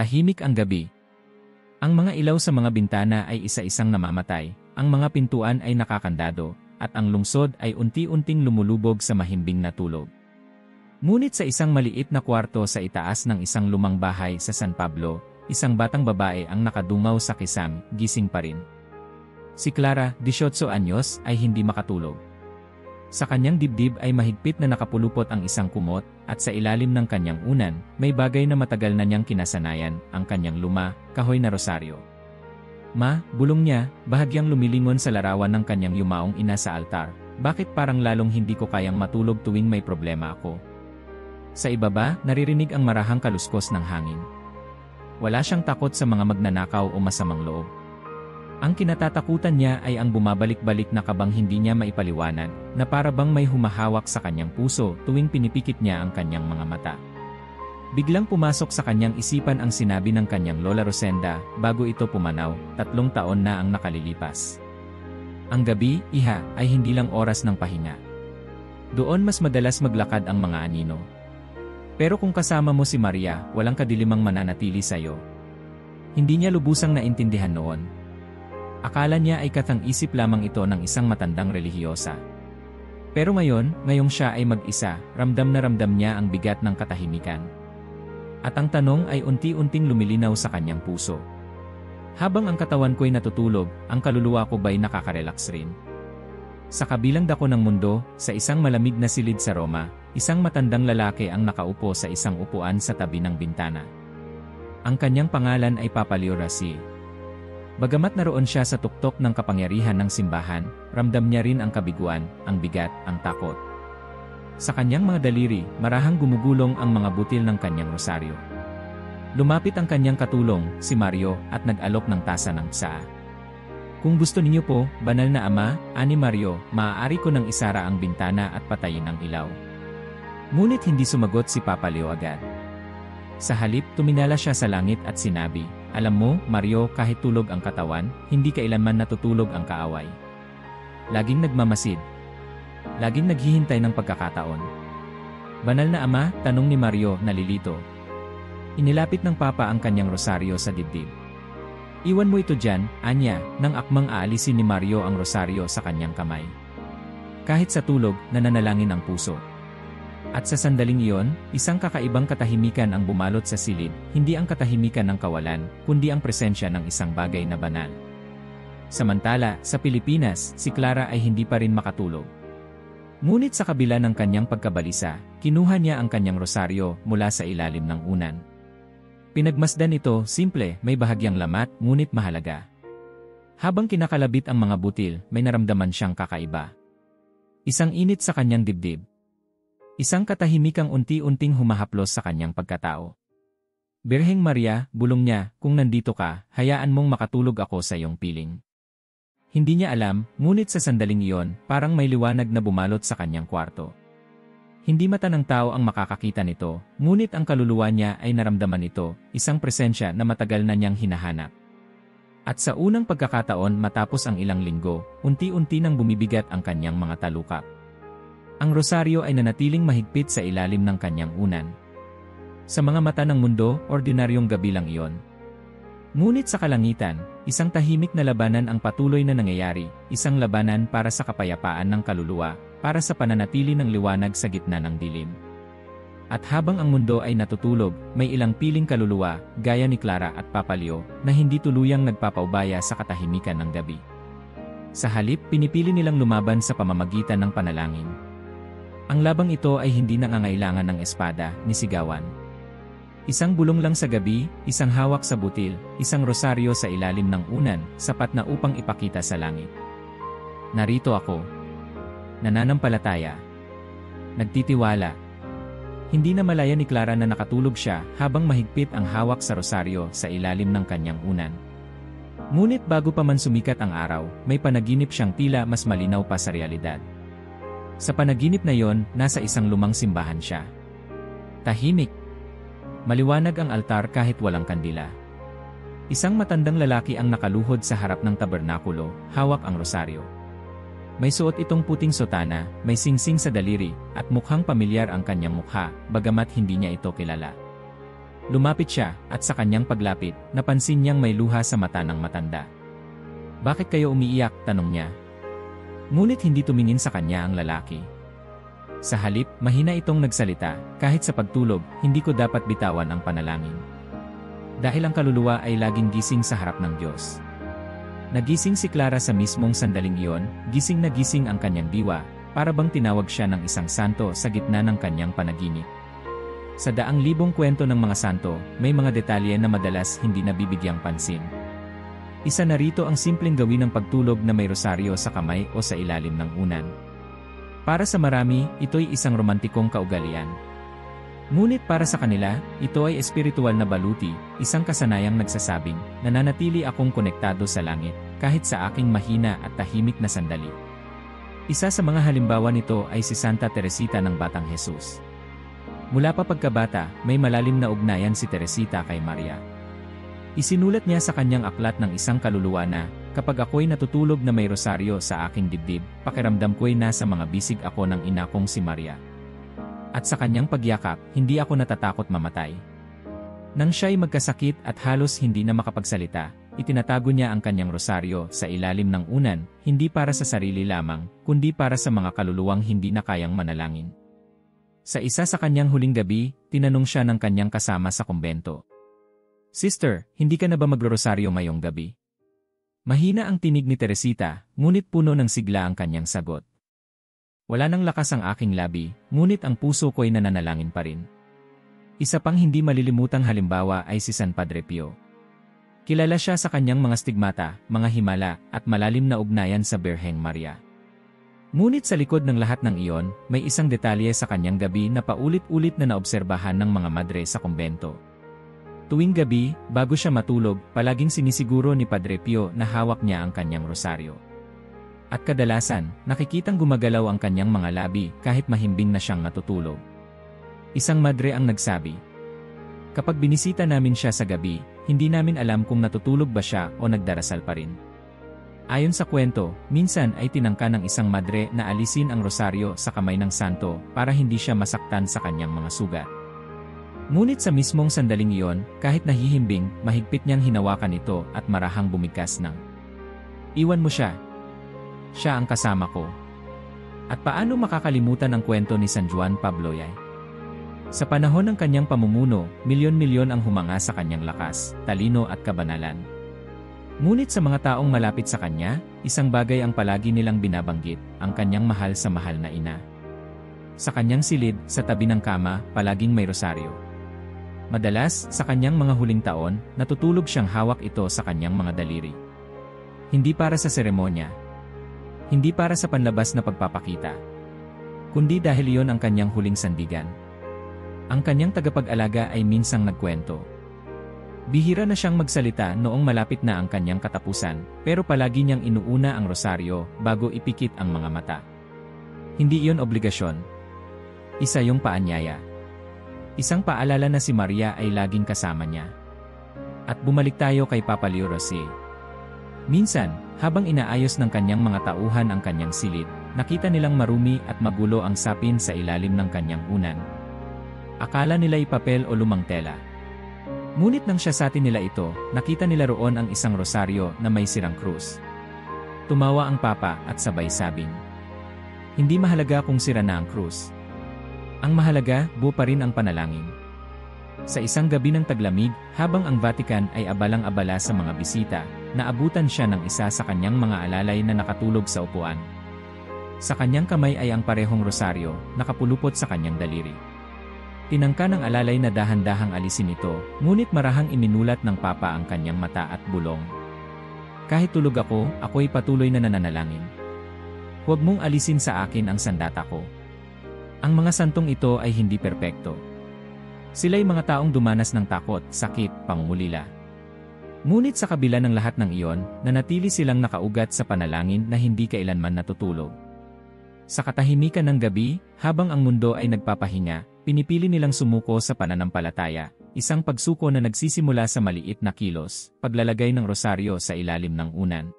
Tahimik ang gabi. Ang mga ilaw sa mga bintana ay isa-isang namamatay, ang mga pintuan ay nakakandado, at ang lungsod ay unti-unting lumulubog sa mahimbing na tulog. Ngunit sa isang maliit na kwarto sa itaas ng isang lumang bahay sa San Pablo, isang batang babae ang nakadungaw sa kisam, gising pa rin. Si Clara, 18 anyos, ay hindi makatulog. Sa kanyang dibdib ay mahigpit na nakapulupot ang isang kumot, at sa ilalim ng kanyang unan, may bagay na matagal na niyang kinasanayan, ang kanyang kahoy na rosaryo. Ma, bulong niya, bahagyang lumilingon sa larawan ng kanyang yumaong ina sa altar. Bakit parang lalong hindi ko kayang matulog tuwing may problema ako? Sa ibaba, naririnig ang marahang kaluskos ng hangin. Wala siyang takot sa mga magnanakaw o masamang loob. Ang kinatatakutan niya ay ang bumabalik-balik na kabang hindi niya maipaliwanag, na para bang may humahawak sa kanyang puso tuwing pinipikit niya ang kanyang mga mata. Biglang pumasok sa kanyang isipan ang sinabi ng kanyang Lola Rosenda bago ito pumanaw, 3 taon na ang nakalilipas. Ang gabi, iha, ay hindi lang oras ng pahinga. Doon mas madalas maglakad ang mga anino. Pero kung kasama mo si Maria, walang kadilimang mananatili sa'yo. Hindi niya lubusang naintindihan noon. Akala niya ay katang-isip lamang ito ng isang matandang relihiyosa. Pero ngayong siya ay mag-isa, ramdam na ramdam niya ang bigat ng katahimikan. At ang tanong ay unti-unting lumilinaw sa kanyang puso. Habang ang katawan ko'y natutulog, ang kaluluwa ko ba'y nakaka-relax rin? Sa kabilang dako ng mundo, sa isang malamig na silid sa Roma, isang matandang lalaki ang nakaupo sa isang upuan sa tabi ng bintana. Ang kanyang pangalan ay Papa Leo Rossi. Bagamat naroon siya sa tuktok ng kapangyarihan ng simbahan, ramdam niya rin ang kabiguan, ang bigat, ang takot. Sa kanyang mga daliri, marahang gumugulong ang mga butil ng kanyang rosaryo. Lumapit ang kanyang katulong, si Mario, at nag-alok ng tasa ng tsaa. Kung gusto ninyo po, banal na ama, ani Mario, maaari ko nang isara ang bintana at patayin ang ilaw. Ngunit hindi sumagot si Papa Leo agad. Sa halip, tuminala siya sa langit at sinabi, "Alam mo, Mario, kahit tulog ang katawan, hindi kailanman natutulog ang kaaway. Laging nagmamasid. Laging naghihintay ng pagkakataon." "Banal na ama?" tanong ni Mario, nalilito. Inilapit ng Papa ang kanyang rosaryo sa dibdib. "Iwan mo ito dyan," anya, nang akmang aalisin ni Mario ang rosaryo sa kanyang kamay. Kahit sa tulog, nananalangin ang puso. At sa sandaling iyon, isang kakaibang katahimikan ang bumalot sa silid, hindi ang katahimikan ng kawalan, kundi ang presensya ng isang bagay na banal. Samantala, sa Pilipinas, si Clara ay hindi pa rin makatulog. Ngunit sa kabila ng kanyang pagkabalisa, kinuha niya ang kanyang rosaryo mula sa ilalim ng unan. Pinagmasdan ito, simple, may bahagyang lamat, ngunit mahalaga. Habang kinakalabit ang mga butil, may naramdaman siyang kakaiba. Isang init sa kanyang dibdib. Isang katahimikang unti-unting humahaplos sa kanyang pagkatao. "Birheng Maria," bulong niya, "kung nandito ka, hayaan mong makatulog ako sa iyong piling." Hindi niya alam, ngunit sa sandaling iyon, parang may liwanag na bumalot sa kanyang kwarto. Hindi mata ng tao ang makakakita nito, ngunit ang kaluluwa niya ay naramdaman ito, isang presensya na matagal na niyang hinahanap. At sa unang pagkakataon matapos ang ilang linggo, unti-unti nang bumibigat ang kanyang mga talukap. Ang rosaryo ay nanatiling mahigpit sa ilalim ng kanyang unan. Sa mga mata ng mundo, ordinaryong gabi lang iyon. Ngunit sa kalangitan, isang tahimik na labanan ang patuloy na nangyayari, isang labanan para sa kapayapaan ng kaluluwa, para sa pananatili ng liwanag sa gitna ng dilim. At habang ang mundo ay natutulog, may ilang piling kaluluwa, gaya ni Clara at Papa Leo, na hindi tuluyang nagpapaubaya sa katahimikan ng gabi. Sa halip, pinipili nilang lumaban sa pamamagitan ng panalangin. Ang labang ito ay hindi nangangailangan ng espada, ni sigawan. Isang bulong lang sa gabi, isang hawak sa butil, isang rosaryo sa ilalim ng unan, sapat na upang ipakita sa langit. Narito ako. Nananampalataya. Nagtitiwala. Hindi na malaya ni Clara na nakatulog siya habang mahigpit ang hawak sa rosaryo sa ilalim ng kanyang unan. Ngunit bago pa man sumikat ang araw, may panaginip siyang tila mas malinaw pa sa realidad. Sa panaginip na yon, nasa isang lumang simbahan siya. Tahimik. Maliwanag ang altar kahit walang kandila. Isang matandang lalaki ang nakaluhod sa harap ng tabernakulo, hawak ang rosaryo. May suot itong puting sotana, may singsing sa daliri, at mukhang pamilyar ang kanyang mukha, bagamat hindi niya ito kilala. Lumapit siya, at sa kanyang paglapit, napansin niyang may luha sa mata ng matanda. "Bakit kayo umiiyak?" tanong niya. Ngunit hindi tumingin sa kanya ang lalaki. Sa halip, mahina itong nagsalita, "Kahit sa pagtulog, hindi ko dapat bitawan ang panalangin. Dahil ang kaluluwa ay laging gising sa harap ng Diyos." Nagising si Clara sa mismong sandaling iyon, gising na gising ang kanyang diwa, para bang tinawag siya ng isang santo sa gitna ng kanyang panaginip. Sa daang libong kwento ng mga santo, may mga detalye na madalas hindi nabibigyang pansin. Isa na rito ang simpleng gawin ng pagtulog na may rosaryo sa kamay o sa ilalim ng unan. Para sa marami, ito'y isang romantikong kaugalian. Ngunit para sa kanila, ito ay espiritual na baluti, isang kasanayang nagsasabing, nananatili akong konektado sa langit, kahit sa aking mahina at tahimik na sandali. Isa sa mga halimbawa nito ay si Santa Teresita ng Batang Jesus. Mula pa pagkabata, may malalim na ugnayan si Teresita kay Maria. Isinulat niya sa kanyang aklat ng isang kaluluwa na, "Kapag ako'y natutulog na may rosaryo sa aking dibdib, pakiramdam ko'y nasa mga bisig ako ng ina kong si Maria. At sa kanyang pagyakap, hindi ako natatakot mamatay." Nang siya'y magkasakit at halos hindi na makapagsalita, itinatago niya ang kanyang rosaryo sa ilalim ng unan, hindi para sa sarili lamang, kundi para sa mga kaluluwang hindi na kayang manalangin. Sa isa sa kanyang huling gabi, tinanong siya ng kanyang kasama sa kumbento, "Sister, hindi ka na ba magrorosaryo ngayong gabi?" Mahina ang tinig ni Teresita, ngunit puno ng sigla ang kanyang sagot. "Wala nang lakas ang aking labi, ngunit ang puso ko'y nananalangin pa rin." Isa pang hindi malilimutang halimbawa ay si San Padre Pio. Kilala siya sa kanyang mga stigmata, mga himala, at malalim na ugnayan sa Birheng Maria. Ngunit sa likod ng lahat ng iyon, may isang detalye sa kanyang gabi na paulit-ulit na naobserbahan ng mga madre sa kumbento. Tuwing gabi, bago siya matulog, palaging sinisiguro ni Padre Pio na hawak niya ang kanyang rosaryo. At kadalasan, nakikitang gumagalaw ang kanyang mga labi kahit mahimbing na siyang natutulog. Isang madre ang nagsabi, "Kapag binisita namin siya sa gabi, hindi namin alam kung natutulog ba siya o nagdarasal pa rin." Ayon sa kwento, minsan ay tinangka ng isang madre na alisin ang rosaryo sa kamay ng santo para hindi siya masaktan sa kanyang mga sugat. Ngunit sa mismong sandaling iyon, kahit nahihimbing, mahigpit niyang hinawakan ito at marahang bumigkas ng, "Iwan mo siya. Siya ang kasama ko." At paano makakalimutan ang kwento ni San Juan Pablo Yay? Sa panahon ng kanyang pamumuno, milyon-milyon ang humanga sa kanyang lakas, talino at kabanalan. Ngunit sa mga taong malapit sa kanya, isang bagay ang palagi nilang binabanggit, ang kanyang mahal sa mahal na ina. Sa kanyang silid, sa tabi ng kama, palaging may rosaryo. Madalas, sa kanyang mga huling taon, natutulog siyang hawak ito sa kanyang mga daliri. Hindi para sa seremonya. Hindi para sa panlabas na pagpapakita. Kundi dahil iyon ang kanyang huling sandigan. Ang kanyang tagapag-alaga ay minsang nagkwento. Bihira na siyang magsalita noong malapit na ang kanyang katapusan, pero palagi niyang inuuna ang rosaryo bago ipikit ang mga mata. Hindi iyon obligasyon. Isa yung paanyaya. Isang paalala na si Maria ay laging kasama niya. At bumalik tayo kay Papa Leo Rossi. Minsan, habang inaayos ng kanyang mga tauhan ang kanyang silid, nakita nilang marumi at magulo ang sapin sa ilalim ng kanyang unan. Akala nila'y papel o lumang tela. Ngunit nang siyasatin nila ito, nakita nila roon ang isang rosaryo na may sirang krus. Tumawa ang Papa at sabay sabing, "Hindi mahalaga kung sira na ang krus. Ang mahalaga, buo pa rin ang panalangin." Sa isang gabi ng taglamig, habang ang Vatican ay abalang-abala sa mga bisita, naabutan siya ng isa sa kanyang mga alalay na nakatulog sa upuan. Sa kanyang kamay ay ang parehong rosaryo, nakapulupot sa kanyang daliri. Tinangka ng alalay na dahan-dahang alisin ito, ngunit marahang iminulat ng Papa ang kanyang mata at bulong. "Kahit tulog ako, ako'y patuloy na nananalangin. Huwag mong alisin sa akin ang sandata ko." Ang mga santong ito ay hindi perpekto. Sila'y mga taong dumanas ng takot, sakit, pangungulila. Ngunit sa kabila ng lahat ng iyon, nanatili silang nakaugat sa panalangin na hindi kailanman natutulog. Sa katahimikan ng gabi, habang ang mundo ay nagpapahinga, pinipili nilang sumuko sa pananampalataya, isang pagsuko na nagsisimula sa maliit na kilos, paglalagay ng rosaryo sa ilalim ng unan.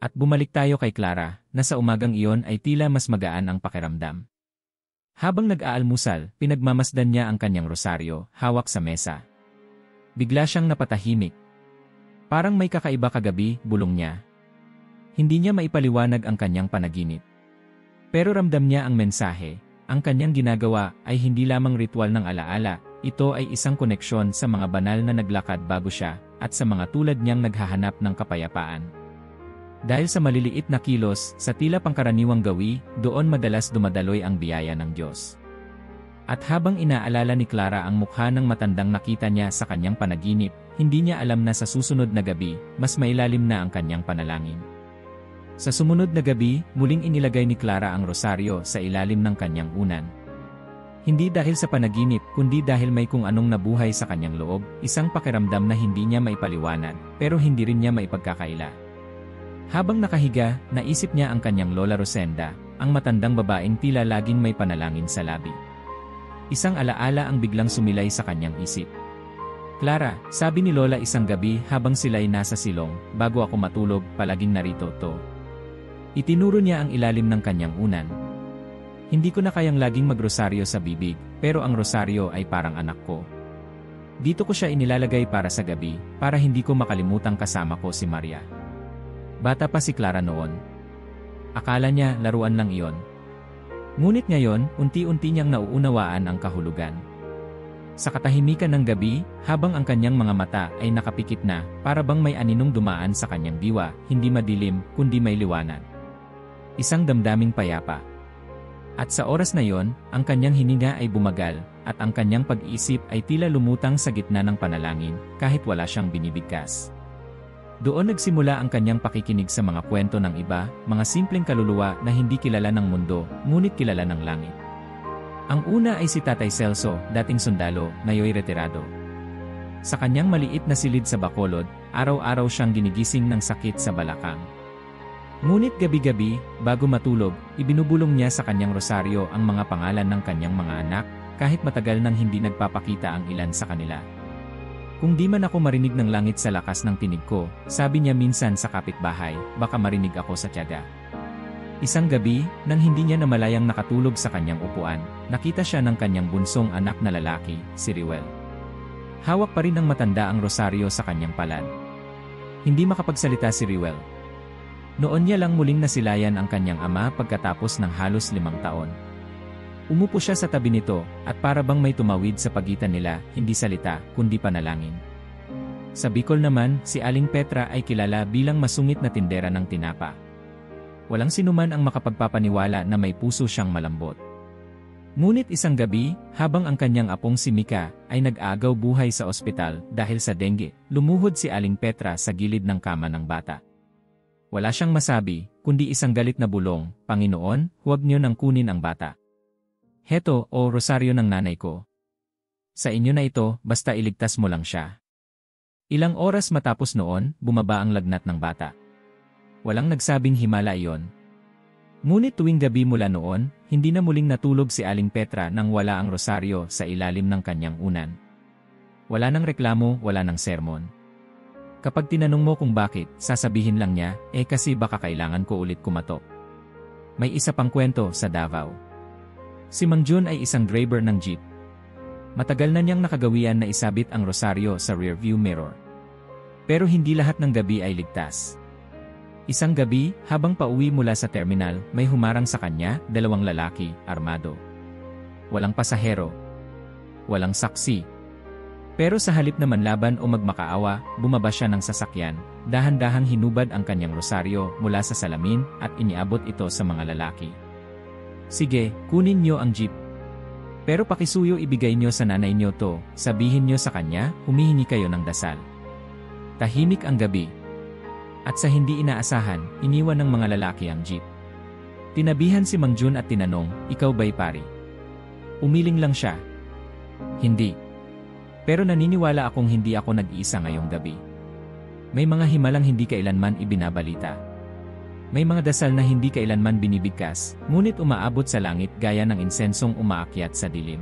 At bumalik tayo kay Clara, na sa umagang iyon ay tila mas magaan ang pakiramdam. Habang nag-aalmusal, pinagmamasdan niya ang kanyang rosaryo, hawak sa mesa. Bigla siyang napatahimik. Parang may kakaiba kagabi, bulong niya. Hindi niya maipaliwanag ang kanyang panaginip. Pero ramdam niya ang mensahe. Ang kanyang ginagawa ay hindi lamang ritual ng alaala, ito ay isang koneksyon sa mga banal na naglakad bago siya, at sa mga tulad niyang naghahanap ng kapayapaan. Dahil sa maliliit na kilos, sa tila pangkaraniwang gawi, doon madalas dumadaloy ang biyaya ng Diyos. At habang inaalala ni Clara ang mukha ng matandang nakita niya sa kanyang panaginip, hindi niya alam na sa susunod na gabi, mas mailalim na ang kanyang panalangin. Sa sumunod na gabi, muling inilagay ni Clara ang rosaryo sa ilalim ng kanyang unan. Hindi dahil sa panaginip, kundi dahil may kung anong nabuhay sa kanyang loob, isang pakiramdam na hindi niya maipaliwanag, pero hindi rin niya maipagkakaila. Habang nakahiga, naisip niya ang kanyang Lola Rosenda, ang matandang babaeng tila laging may panalangin sa labi. Isang alaala ang biglang sumilay sa kanyang isip. Clara, sabi ni Lola isang gabi habang sila'y nasa silong, bago ako matulog, palaging narito to. Itinuro niya ang ilalim ng kanyang unan. Hindi ko na kayang laging magrosaryo sa bibig, pero ang rosaryo ay parang anak ko. Dito ko siya inilalagay para sa gabi, para hindi ko makalimutang kasama ko si Maria. Bata pa si Clara noon. Akala niya laruan lang iyon. Ngunit ngayon, unti-unti niyang nauunawaan ang kahulugan. Sa katahimikan ng gabi, habang ang kanyang mga mata ay nakapikit na, para bang may aninong dumaan sa kanyang diwa, hindi madilim, kundi may liwanag. Isang damdaming payapa. At sa oras na yon, ang kanyang hininga ay bumagal, at ang kanyang pag-iisip ay tila lumutang sa gitna ng panalangin, kahit wala siyang binibigkas. Doon nagsimula ang kanyang pakikinig sa mga kwento ng iba, mga simpleng kaluluwa na hindi kilala ng mundo, ngunit kilala ng langit. Ang una ay si Tatay Celso, dating sundalo, ngayoy retirado. Sa kanyang maliit na silid sa Bacolod, araw-araw siyang ginigising ng sakit sa balakang. Ngunit gabi-gabi, bago matulog, ibinubulong niya sa kanyang rosaryo ang mga pangalan ng kanyang mga anak, kahit matagal nang hindi nagpapakita ang ilan sa kanila. Kung di man ako marinig ng langit sa lakas ng tinig ko, sabi niya minsan sa kapitbahay, baka marinig ako sa tiyaga. Isang gabi, nang hindi niya namalayang nakatulog sa kanyang upuan, nakita siya ng kanyang bunsong anak na lalaki, si Riwel. Hawak pa rin ng matanda ang rosaryo sa kanyang palad. Hindi makapagsalita si Riwel. Noon niya lang muling nasilayan ang kanyang ama pagkatapos ng halos 5 taon. Umupo siya sa tabi nito, at para bang may tumawid sa pagitan nila, hindi salita, kundi panalangin. Sa Bicol naman, si Aling Petra ay kilala bilang masungit na tindera ng tinapa. Walang sinuman ang makapagpapaniwala na may puso siyang malambot. Ngunit isang gabi, habang ang kanyang apong si Mika ay nag-aagaw buhay sa ospital dahil sa dengue, lumuhod si Aling Petra sa gilid ng kama ng bata. Wala siyang masabi, kundi isang galit na bulong, "Panginoon, huwag niyo nang kunin ang bata. Heto, o rosaryo ng nanay ko. Sa inyo na ito, basta iligtas mo lang siya." Ilang oras matapos noon, bumaba ang lagnat ng bata. Walang nagsabing himala iyon. Ngunit tuwing gabi mula noon, hindi na muling natulog si Aling Petra nang wala ang rosaryo sa ilalim ng kanyang unan. Wala nang reklamo, wala nang sermon. Kapag tinanong mo kung bakit, sasabihin lang niya, kasi baka kailangan ko ulit kumatok. May isa pang kwento sa Davao. Si Mang Jun ay isang driver ng jeep. Matagal na niyang nakagawian na isabit ang rosaryo sa rearview mirror. Pero hindi lahat ng gabi ay ligtas. Isang gabi, habang pauwi mula sa terminal, may humarang sa kanya, 2 lalaki, armado. Walang pasahero. Walang saksi. Pero sa halip na manlaban o magmakaawa, bumaba siya ng sasakyan, dahan-dahang hinubad ang kanyang rosaryo mula sa salamin at iniabot ito sa mga lalaki. "Sige, kunin niyo ang jeep. Pero pakisuyo ibigay niyo sa nanay niyo to, sabihin niyo sa kanya, humihingi kayo ng dasal." Tahimik ang gabi. At sa hindi inaasahan, iniwan ng mga lalaki ang jeep. Tinabihan si Mang Jun at tinanong, "Ikaw ba'y pari?" Umiling lang siya. "Hindi. Pero naniniwala akong hindi ako nag-iisa ngayong gabi. May mga himalang hindi kailanman ibinabalita. May mga dasal na hindi kailanman binibigkas, ngunit umaabot sa langit gaya ng insensong umaakyat sa dilim."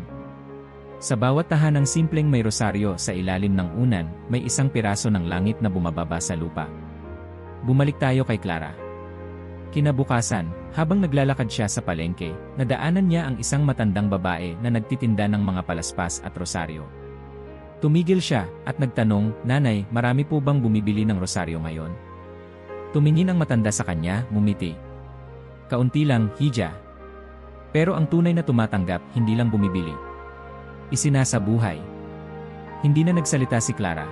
Sa bawat tahanang simpleng may rosaryo sa ilalim ng unan, may isang piraso ng langit na bumababa sa lupa. Bumalik tayo kay Clara. Kinabukasan, habang naglalakad siya sa palengke, nadaanan niya ang isang matandang babae na nagtitinda ng mga palaspas at rosaryo. Tumigil siya at nagtanong, "Nanay, marami po bang bumibili ng rosaryo ngayon?" Tumingin ang matanda sa kanya, ngumiti. "Kaunti lang, hija." Pero ang tunay na tumatanggap, hindi lang bumibili. Isinasabuhay. Hindi na nagsalita si Clara.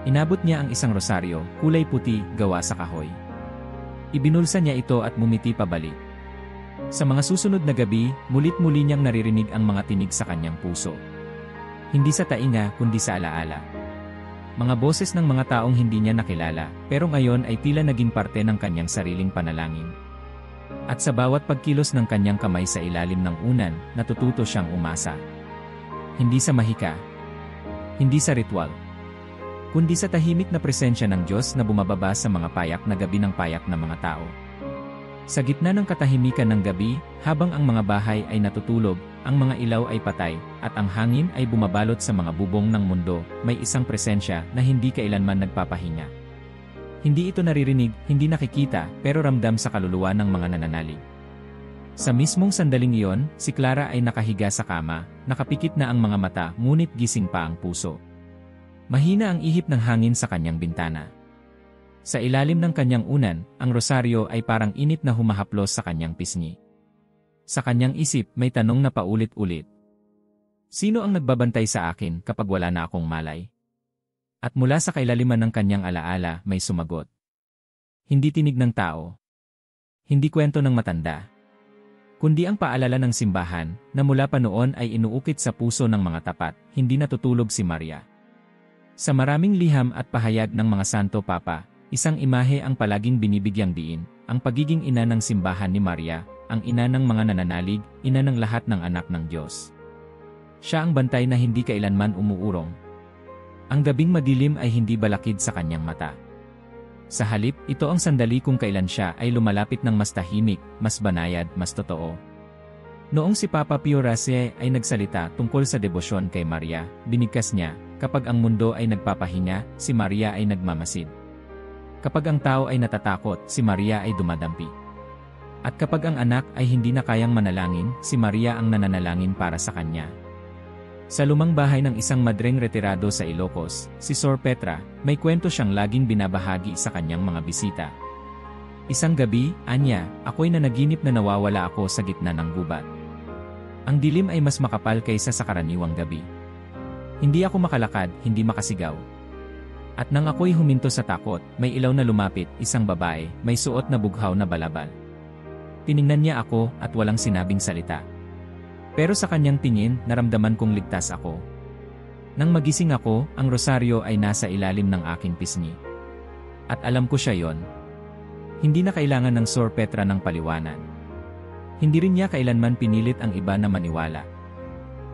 Inabot niya ang isang rosaryo, kulay puti, gawa sa kahoy. Ibinulsa niya ito at mumiti pabalik. Sa mga susunod na gabi, mulit-muli niyang naririnig ang mga tinig sa kanyang puso. Hindi sa tainga, kundi sa alaala. Mga boses ng mga taong hindi niya nakilala, pero ngayon ay tila naging parte ng kanyang sariling panalangin. At sa bawat pagkilos ng kanyang kamay sa ilalim ng unan, natututo siyang umasa. Hindi sa mahika. Hindi sa ritual. Kundi sa tahimik na presensya ng Diyos na bumababa sa mga payak na gabi ng payak na mga tao. Sa gitna ng katahimikan ng gabi, habang ang mga bahay ay natutulog, ang mga ilaw ay patay, at ang hangin ay bumabalot sa mga bubong ng mundo, may isang presensya na hindi kailanman nagpapahinga. Hindi ito naririnig, hindi nakikita, pero ramdam sa kaluluwa ng mga nananalig. Sa mismong sandaling iyon, si Clara ay nakahiga sa kama, nakapikit na ang mga mata, ngunit gising pa ang puso. Mahina ang ihip ng hangin sa kanyang bintana. Sa ilalim ng kanyang unan, ang rosaryo ay parang init na humahaplos sa kanyang pisngi. Sa kanyang isip, may tanong na paulit-ulit. Sino ang nagbabantay sa akin kapag wala na akong malay? At mula sa kailaliman ng kanyang alaala, may sumagot. Hindi tinig ng tao. Hindi kwento ng matanda. Kundi ang paalala ng simbahan, na mula pa noon ay inuukit sa puso ng mga tapat, hindi natutulog si Maria. Sa maraming liham at pahayag ng mga Santo Papa, isang imahe ang palaging binibigyang diin, ang pagiging ina ng simbahan ni Maria, ang ina ng mga nananalig, ina ng lahat ng anak ng Diyos. Siya ang bantay na hindi kailanman umuurong. Ang gabing madilim ay hindi balakid sa kanyang mata. Sa halip, ito ang sandali kung kailan siya ay lumalapit ng mas tahimik, mas banayad, mas totoo. Noong si Papa Pio XII ay nagsalita tungkol sa debosyon kay Maria, binigkas niya, kapag ang mundo ay nagpapahinga, si Maria ay nagmamasid. Kapag ang tao ay natatakot, si Maria ay dumadampi. At kapag ang anak ay hindi na kayang manalangin, si Maria ang nananalangin para sa kanya. Sa lumang bahay ng isang madreng retirado sa Ilocos, si Sor Petra, may kwento siyang laging binabahagi sa kanyang mga bisita. Isang gabi, anya, ako'y nanaginip na nawawala ako sa gitna ng gubat. Ang dilim ay mas makapal kaysa sa karaniwang gabi. Hindi ako makalakad, hindi makasigaw. At nang ako'y huminto sa takot, may ilaw na lumapit, isang babae, may suot na bughaw na balabal. Tiningnan niya ako at walang sinabing salita. Pero sa kanyang tingin, naramdaman kong ligtas ako. Nang magising ako, ang rosaryo ay nasa ilalim ng aking pisngi. At alam ko siya yon. Hindi na kailangan ng Sor Petra ng paliwanag. Hindi rin niya kailanman pinilit ang iba na maniwala.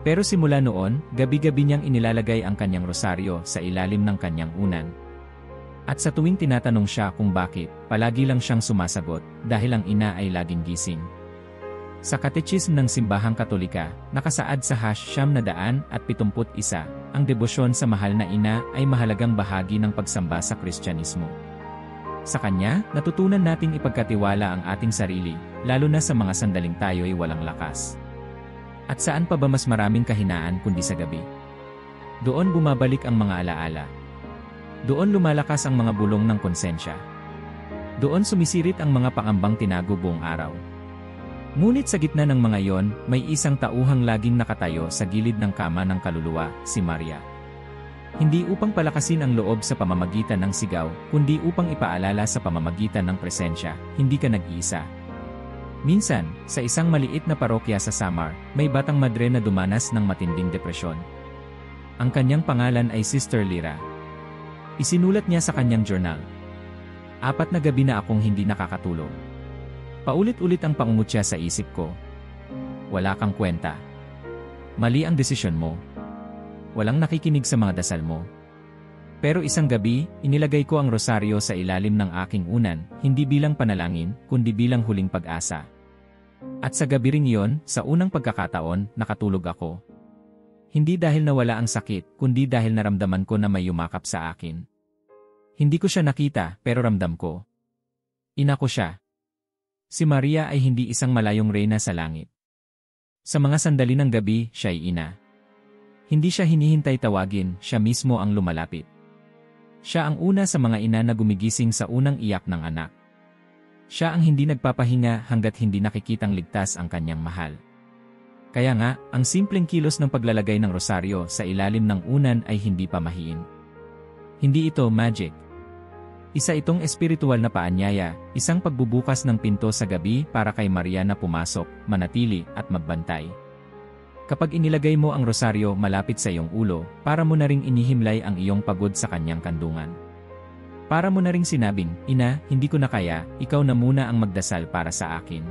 Pero simula noon, gabi-gabi niyang inilalagay ang kanyang rosaryo sa ilalim ng kanyang unan. At sa tuwing tinatanong siya kung bakit, palagi lang siyang sumasagot, dahil ang ina ay laging gising. Sa Catechism ng Simbahang Katolika, nakasaad sa #971, ang debosyon sa mahal na ina ay mahalagang bahagi ng pagsamba sa Kristyanismo. Sa kanya, natutunan nating ipagkatiwala ang ating sarili, lalo na sa mga sandaling tayo'y walang lakas. At saan pa ba mas maraming kahinaan kundi sa gabi? Doon bumabalik ang mga alaala. Doon lumalakas ang mga bulong ng konsensya. Doon sumisirit ang mga pangambang tinago buong araw. Ngunit sa gitna ng mga yon, may isang tauhang laging nakatayo sa gilid ng kama ng kaluluwa, si Maria. Hindi upang palakasin ang loob sa pamamagitan ng sigaw, kundi upang ipaalala sa pamamagitan ng presensya, hindi ka nag-iisa. Minsan, sa isang maliit na parokya sa Samar, may batang madre na dumanas ng matinding depresyon. Ang kanyang pangalan ay Sister Lyra. Isinulat niya sa kanyang journal. 4 na gabi na akong hindi nakakatulog. Paulit-ulit ang pangungutya sa isip ko. Wala kang kwenta. Mali ang desisyon mo. Walang nakikinig sa mga dasal mo. Pero isang gabi, inilagay ko ang rosaryo sa ilalim ng aking unan, hindi bilang panalangin, kundi bilang huling pag-asa. At sa gabi ring iyon, sa unang pagkakataon, nakatulog ako. Hindi dahil nawala ang sakit, kundi dahil naramdaman ko na may yumakap sa akin. Hindi ko siya nakita, pero ramdam ko. Ina ko siya. Si Maria ay hindi isang malayong reyna sa langit. Sa mga sandali ng gabi, siya'y ina. Hindi siya hinihintay tawagin, siya mismo ang lumalapit. Siya ang una sa mga ina na gumigising sa unang iyak ng anak. Siya ang hindi nagpapahinga hanggat hindi nakikitang ligtas ang kanyang mahal. Kaya nga, ang simpleng kilos ng paglalagay ng rosaryo sa ilalim ng unan ay hindi pamahiin. Hindi ito magic. Isa itong espiritual na paanyaya, isang pagbubukas ng pinto sa gabi para kay Maria na pumasok, manatili, at magbantay. Kapag inilagay mo ang rosaryo malapit sa iyong ulo, para mo na ring inihimlay ang iyong pagod sa kanyang kandungan. Para mo na ring sinabing, Ina, hindi ko na kaya, ikaw na muna ang magdasal para sa akin.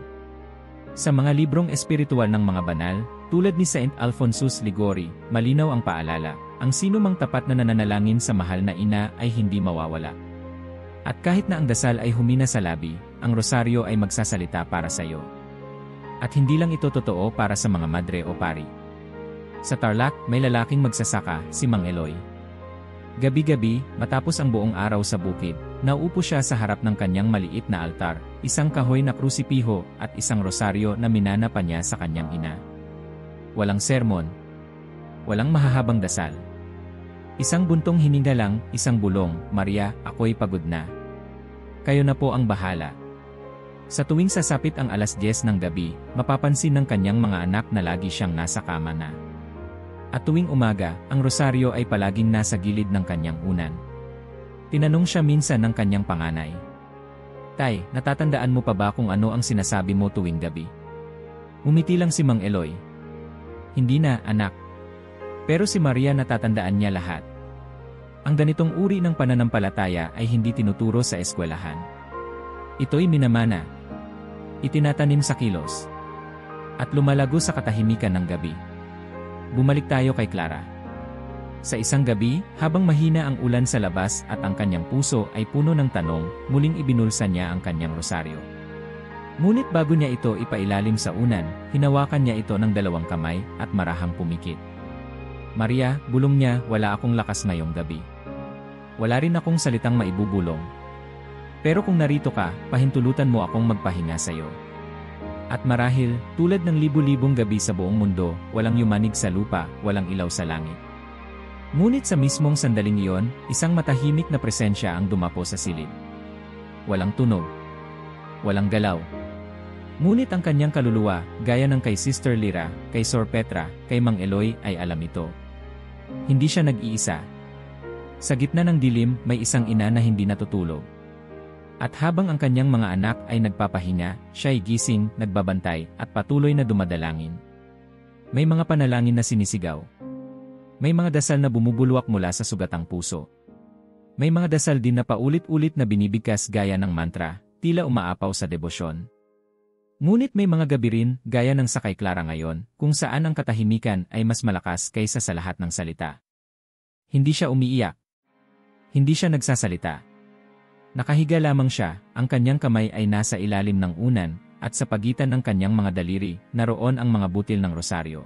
Sa mga librong espiritual ng mga banal, tulad ni Saint Alphonsus Liguori, malinaw ang paalala, ang sino mang tapat na nananalangin sa mahal na ina ay hindi mawawala. At kahit na ang dasal ay humina sa labi, ang rosaryo ay magsasalita para sa iyo. At hindi lang ito totoo para sa mga madre o pari. Sa Tarlac, may lalaking magsasaka, si Mang Eloy. Gabi-gabi, matapos ang buong araw sa bukid, nauupo siya sa harap ng kanyang maliit na altar, isang kahoy na krusipiho at isang rosaryo na minana pa niya sa kanyang ina. Walang sermon. Walang mahahabang dasal. Isang buntong hininga lang, isang bulong, Maria, ako'y pagod na. Kayo na po ang bahala. Sa tuwing sasapit ang 10:00 ng gabi, mapapansin ng kanyang mga anak na lagi siyang nasa kama na. At tuwing umaga, ang rosaryo ay palaging nasa gilid ng kanyang unan. Tinanong siya minsan ng kanyang panganay. Tay, natatandaan mo pa ba kung ano ang sinasabi mo tuwing gabi? Umiti lang si Mang Eloy. Hindi na, anak. Pero si Maria natatandaan niya lahat. Ang ganitong uri ng pananampalataya ay hindi tinuturo sa eskwelahan. Ito'y minamana. Itinatanim sa kilos. At lumalago sa katahimikan ng gabi. Bumalik tayo kay Clara. Sa isang gabi, habang mahina ang ulan sa labas at ang kanyang puso ay puno ng tanong, muling ibinulsa niya ang kanyang rosaryo. Ngunit bago niya ito ipailalim sa unan, hinawakan niya ito ng 2 kamay at marahang pumikit. Maria, bulong niya, wala akong lakas ngayong gabi. Wala rin akong salitang maibubulong. Pero kung narito ka, pahintulutan mo akong magpahinga sa iyo. At marahil, tulad ng libu-libong gabi sa buong mundo, walang yumanig sa lupa, walang ilaw sa langit. Ngunit sa mismong sandaling iyon, isang matahimik na presensya ang dumapo sa silid. Walang tunog. Walang galaw. Ngunit ang kanyang kaluluwa, gaya ng kay Sister Lyra, kay Sor Petra, kay Mang Eloy ay alam ito. Hindi siya nag-iisa. Sa gitna ng dilim, may isang ina na hindi natutulog. At habang ang kanyang mga anak ay nagpapahinga, siya ay gising, nagbabantay, at patuloy na dumadalangin. May mga panalangin na sinisigaw. May mga dasal na bumubulwak mula sa sugatang puso. May mga dasal din na paulit-ulit na binibigkas gaya ng mantra, tila umaapaw sa debosyon. Ngunit may mga gabi rin, gaya ng sa kay Clara ngayon, kung saan ang katahimikan ay mas malakas kaysa sa lahat ng salita. Hindi siya umiiyak. Hindi siya nagsasalita. Nakahiga lamang siya, ang kanyang kamay ay nasa ilalim ng unan, at sa pagitan ng kanyang mga daliri, naroon ang mga butil ng rosaryo.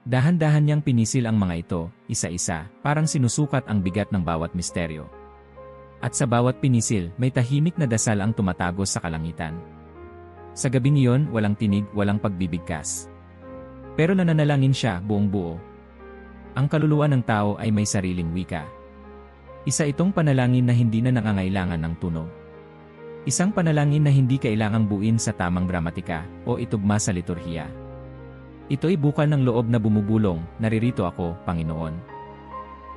Dahan-dahan niyang pinisil ang mga ito, isa-isa, parang sinusukat ang bigat ng bawat misteryo. At sa bawat pinisil, may tahimik na dasal ang tumatago sa kalangitan. Sa gabing iyon, walang tinig, walang pagbibigkas. Pero nananalangin siya buong buo. Ang kaluluwa ng tao ay may sariling wika. Isa itong panalangin na hindi na nangangailangan ng tunog. Isang panalangin na hindi kailangang buuin sa tamang gramatika o itugma sa liturhiya. Ito'y bukal ng loob na bumubulong, naririto ako, Panginoon.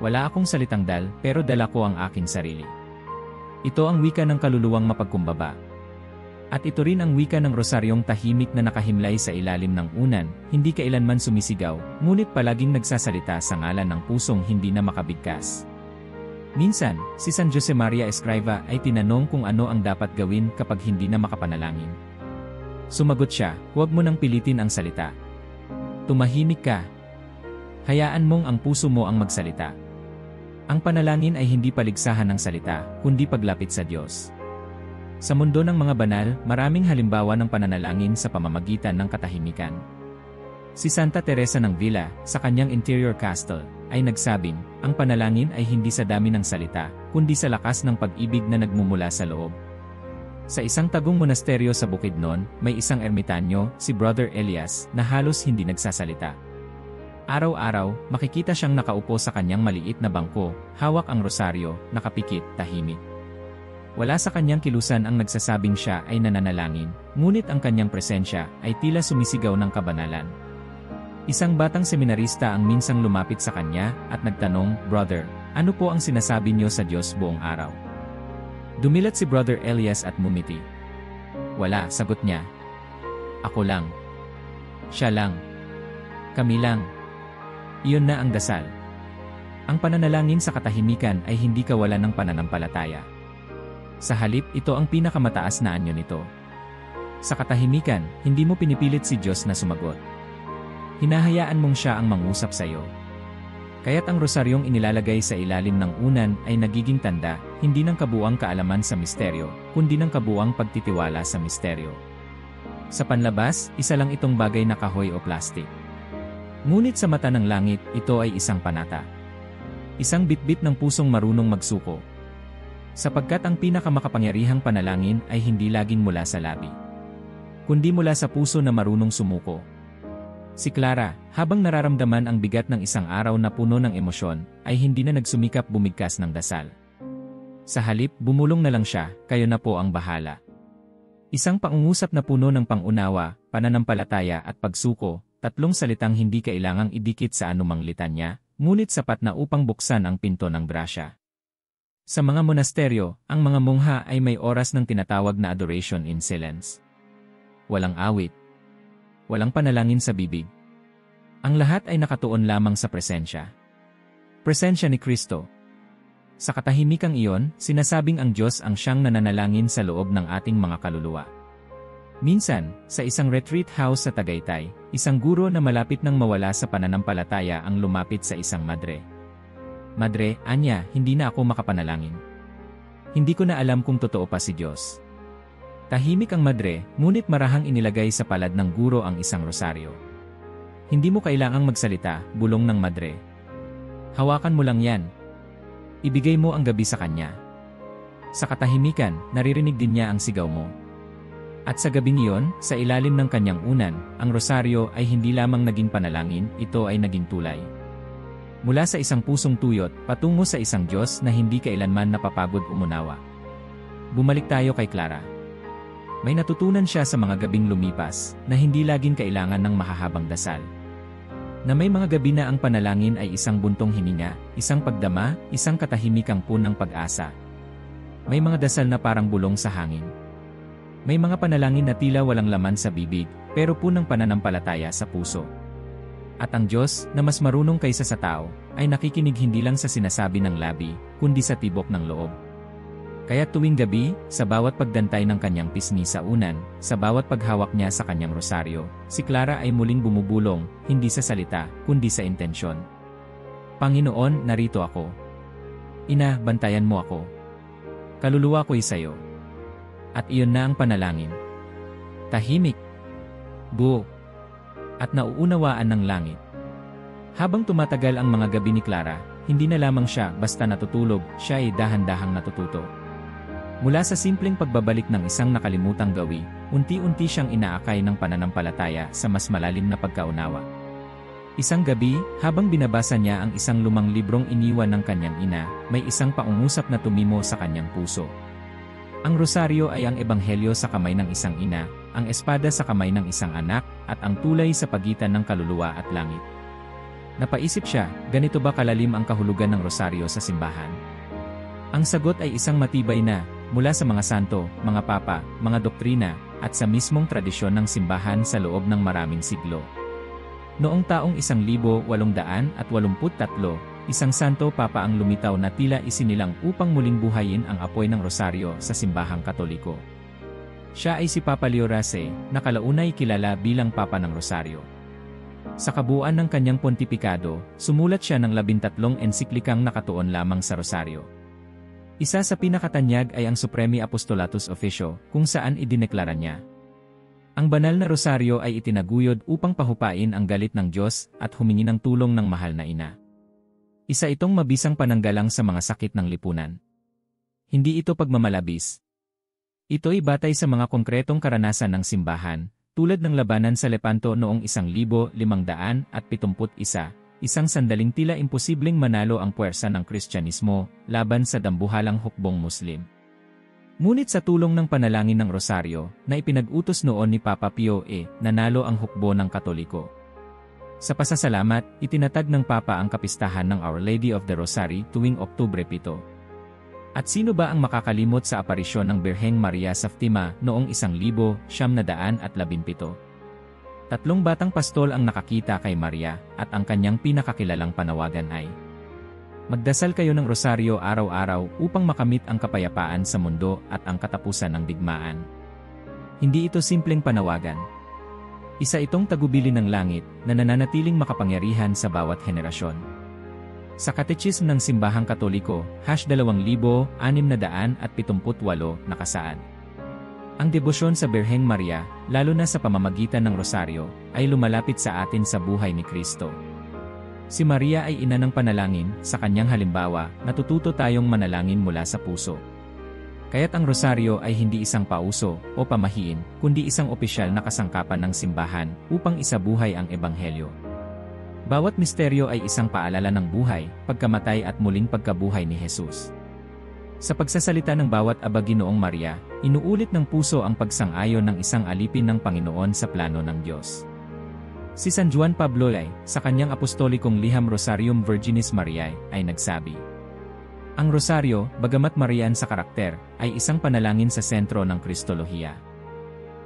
Wala akong salitang dal, pero dala ko ang aking sarili. Ito ang wika ng kaluluwang mapagkumbaba. At ito rin ang wika ng rosaryong tahimik na nakahimlay sa ilalim ng unan, hindi kailanman sumisigaw, ngunit palaging nagsasalita sa ngalan ng pusong hindi na makabigkas. Minsan, si San Josemaria Escriva ay tinanong kung ano ang dapat gawin kapag hindi na makapanalangin. Sumagot siya, huwag mo nang pilitin ang salita. Tumahimik ka. Hayaan mong ang puso mo ang magsalita. Ang panalangin ay hindi paligsahan ng salita, kundi paglapit sa Diyos. Sa mundo ng mga banal, maraming halimbawa ng pananalangin sa pamamagitan ng katahimikan. Si Santa Teresa ng Villa, sa kanyang Interior Castle, ay nagsabing, ang panalangin ay hindi sa dami ng salita, kundi sa lakas ng pag-ibig na nagmumula sa loob. Sa isang tagong monasteryo sa Bukidnon, may isang ermitanyo, si Brother Elias, na halos hindi nagsasalita. Araw-araw, makikita siyang nakaupo sa kanyang maliit na bangko, hawak ang rosaryo, nakapikit, tahimik. Wala sa kanyang kilusan ang nagsasabing siya ay nananalangin, ngunit ang kanyang presensya ay tila sumisigaw ng kabanalan. Isang batang seminarista ang minsang lumapit sa kanya at nagtanong, "Brother, ano po ang sinasabi niyo sa Diyos buong araw?" Dumilat si Brother Elias at mumiti. "Wala," sagot niya. "Ako lang. Siya lang. Kami lang." Iyon na ang dasal. Ang pananalangin sa katahimikan ay hindi kawalan ng pananampalataya. Sa halip, ito ang pinakamataas na anyo nito. Sa katahimikan, hindi mo pinipilit si Diyos na sumagot. Hinahayaan mong siya ang mangusap sa iyo. Kaya't ang rosaryong inilalagay sa ilalim ng unan ay nagiging tanda, hindi ng kabuuang kaalaman sa misteryo, kundi ng kabuuang pagtitiwala sa misteryo. Sa panlabas, isa lang itong bagay na kahoy o plastik. Ngunit sa mata ng langit, ito ay isang panata. Isang bitbit ng pusong marunong magsuko. Sapagkat ang pinakamakapangyarihang panalangin ay hindi laging mula sa labi, kundi mula sa puso na marunong sumuko. Si Clara, habang nararamdaman ang bigat ng isang araw na puno ng emosyon, ay hindi na nagsumikap bumigkas ng dasal. Sa halip, bumulong na lang siya, "Kayo na po ang bahala." Isang pangungusap na puno ng pangunawa, pananampalataya at pagsuko, tatlong salitang hindi kailangang idikit sa anumang litanya, ngunit sapat na upang buksan ang pinto ng grasya. Sa mga monasteryo, ang mga mongha ay may oras ng tinatawag na adoration in silence. Walang awit. Walang panalangin sa bibig. Ang lahat ay nakatuon lamang sa presensya. Presensya ni Kristo. Sa katahimikang iyon, sinasabing ang Diyos ang siyang nananalangin sa loob ng ating mga kaluluwa. Minsan, sa isang retreat house sa Tagaytay, isang guro na malapit nang mawala sa pananampalataya ang lumapit sa isang madre. "Madre, anya, hindi na ako makapanalangin. Hindi ko na alam kung totoo pa si Diyos." Tahimik ang madre, ngunit marahang inilagay sa palad ng guro ang isang rosaryo. "Hindi mo kailangang magsalita," bulong ng madre. "Hawakan mo lang yan. Ibigay mo ang gabi sa kanya." Sa katahimikan, naririnig din niya ang sigaw mo. At sa gabing iyon, sa ilalim ng kanyang unan, ang rosaryo ay hindi lamang naging panalangin, ito ay naging tulay. Mula sa isang pusong tuyot, patungo sa isang Diyos na hindi kailanman napapagod umunawa. Bumalik tayo kay Clara. May natutunan siya sa mga gabing lumipas, na hindi laging kailangan ng mahahabang dasal. Na may mga gabi na ang panalangin ay isang buntong hininga, isang pagdama, isang katahimikang punang pag-asa. May mga dasal na parang bulong sa hangin. May mga panalangin na tila walang laman sa bibig, pero punang pananampalataya sa puso. At ang Diyos, na mas marunong kaysa sa tao, ay nakikinig hindi lang sa sinasabi ng labi, kundi sa tibok ng loob. Kaya tuwing gabi, sa bawat pagdantay ng kanyang pisngi sa unan, sa bawat paghawak niya sa kanyang rosaryo, si Clara ay muling bumubulong, hindi sa salita, kundi sa intensyon. "Panginoon, narito ako. Ina, bantayan mo ako. Kaluluwa ko'y sayo." At iyon na ang panalangin. Tahimik. Buo. At nauunawaan ng langit. Habang tumatagal ang mga gabi ni Clara, hindi na lamang siya basta natutulog, siya ay dahan-dahang natututo. Mula sa simpleng pagbabalik ng isang nakalimutang gawi, unti-unti siyang inaakay ng pananampalataya sa mas malalim na pagkaunawa. Isang gabi, habang binabasa niya ang isang lumang librong iniwan ng kanyang ina, may isang pangungusap na tumimo sa kanyang puso. Ang rosaryo ay ang ebanghelyo sa kamay ng isang ina, ang espada sa kamay ng isang anak, at ang tulay sa pagitan ng kaluluwa at langit. Napaisip siya, ganito ba kalalim ang kahulugan ng rosaryo sa simbahan? Ang sagot ay isang matibay na, mula sa mga santo, mga papa, mga doktrina, at sa mismong tradisyon ng simbahan sa loob ng maraming siglo. Noong taong 1883, isang santo papa ang lumitaw na tila isinilang upang muling buhayin ang apoy ng rosaryo sa simbahang Katoliko. Siya ay si Papa Leo XIII, na kalaunay kilala bilang Papa ng Rosaryo. Sa kabuuan ng kanyang pontipikado, sumulat siya ng 13 ensiklikang nakatuon lamang sa rosaryo. Isa sa pinakatanyag ay ang Supremi Apostolatus Officio, kung saan idineklara niya: ang banal na rosaryo ay itinaguyod upang pahupain ang galit ng Diyos at humingi ng tulong ng mahal na ina. Isa itong mabisang pananggalang sa mga sakit ng lipunan. Hindi ito pagmamalabis. Ito'y batay sa mga konkretong karanasan ng simbahan, tulad ng labanan sa Lepanto noong 1571, isang sandaling tila imposibleng manalo ang puwersa ng Kristyanismo laban sa dambuhalang hukbong Muslim. Ngunit sa tulong ng panalangin ng Rosaryo na ipinag-utos noon ni Papa Pio nanalo ang hukbo ng Katoliko. Sa pasasalamat, itinatag ng Papa ang kapistahan ng Our Lady of the Rosary tuwing Oktubre 7. At sino ba ang makakalimot sa aparisyon ng Birheng Maria sa Fatima noong 1917? Tatlong batang pastol ang nakakita kay Maria at ang kanyang pinakakilalang panawagan ay, "Magdasal kayo ng rosaryo araw-araw upang makamit ang kapayapaan sa mundo at ang katapusan ng digmaan." Hindi ito simpleng panawagan. Isa itong tagubili ng langit na nananatiling makapangyarihan sa bawat henerasyon. Sa Catechism ng Simbahang Katoliko, #2678 nakasaad, ang debosyon sa Birheng Maria, lalo na sa pamamagitan ng rosaryo, ay lumalapit sa atin sa buhay ni Kristo. Si Maria ay ina ng panalangin, sa kanyang halimbawa, natututo tayong manalangin mula sa puso. Kaya't ang rosaryo ay hindi isang pauso o pamahiin, kundi isang opisyal na kasangkapan ng simbahan upang isabuhay ang ebanghelyo. Bawat misteryo ay isang paalala ng buhay, pagkamatay at muling pagkabuhay ni Jesus. Sa pagsasalita ng bawat Aba Ginoong Maria, inuulit ng puso ang pagsang-ayon ng isang alipin ng Panginoon sa plano ng Diyos. Si San Juan Pablo sa kanyang apostolikong liham Rosarium Virginis Mariae, ay nagsabi, ang rosaryo, bagamat Marian sa karakter, ay isang panalangin sa sentro ng Kristolohiya.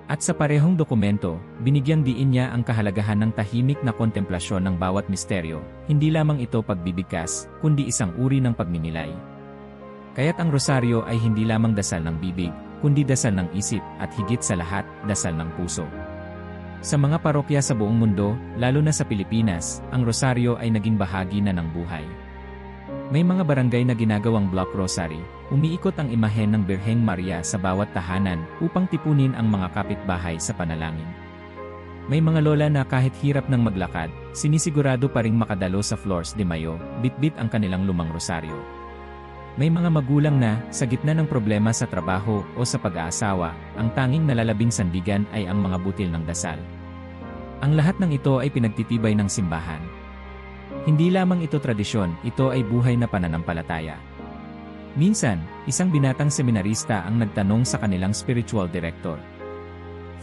At sa parehong dokumento, binigyang diin niya ang kahalagahan ng tahimik na kontemplasyon ng bawat misteryo, hindi lamang ito pagbibigkas, kundi isang uri ng pagninilay. Kaya't ang rosaryo ay hindi lamang dasal ng bibig, kundi dasal ng isip at higit sa lahat, dasal ng puso. Sa mga parokya sa buong mundo, lalo na sa Pilipinas, ang rosaryo ay naging bahagi na ng buhay. May mga barangay na ginagawang block rosary, umiikot ang imahen ng Birheng Maria sa bawat tahanan upang tipunin ang mga kapitbahay sa panalangin. May mga lola na kahit hirap ng maglakad, sinisigurado pa ring makadalo sa Flores de Mayo, bitbit ang kanilang lumang rosaryo. May mga magulang na, sa gitna ng problema sa trabaho o sa pag-aasawa, ang tanging nalalabing sandigan ay ang mga butil ng dasal. Ang lahat ng ito ay pinagtitibay ng simbahan. Hindi lamang ito tradisyon, ito ay buhay na pananampalataya. Minsan, isang binatang seminarista ang nagtanong sa kanilang spiritual director,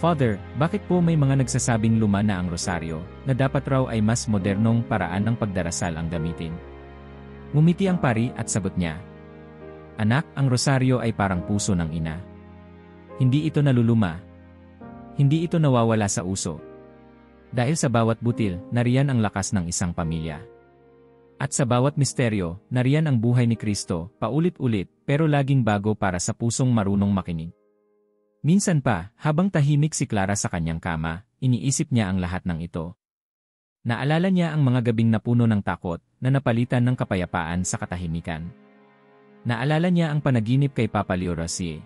"Father, bakit po may mga nagsasabing luma na ang rosaryo, na dapat raw ay mas modernong paraan ng pagdarasal ang gamitin?" Ngumiti ang pari at sagot niya, "Anak, ang rosaryo ay parang puso ng ina. Hindi ito naluluma. Hindi ito nawawala sa uso. Dahil sa bawat butil, nariyan ang lakas ng isang pamilya. At sa bawat misteryo, nariyan ang buhay ni Kristo, paulit-ulit, pero laging bago para sa pusong marunong makinig." Minsan pa, habang tahimik si Clara sa kanyang kama, iniisip niya ang lahat ng ito. Naalala niya ang mga gabing napuno ng takot, na napalitan ng kapayapaan sa katahimikan. Naalala niya ang panaginip kay Papa Leo Rossi.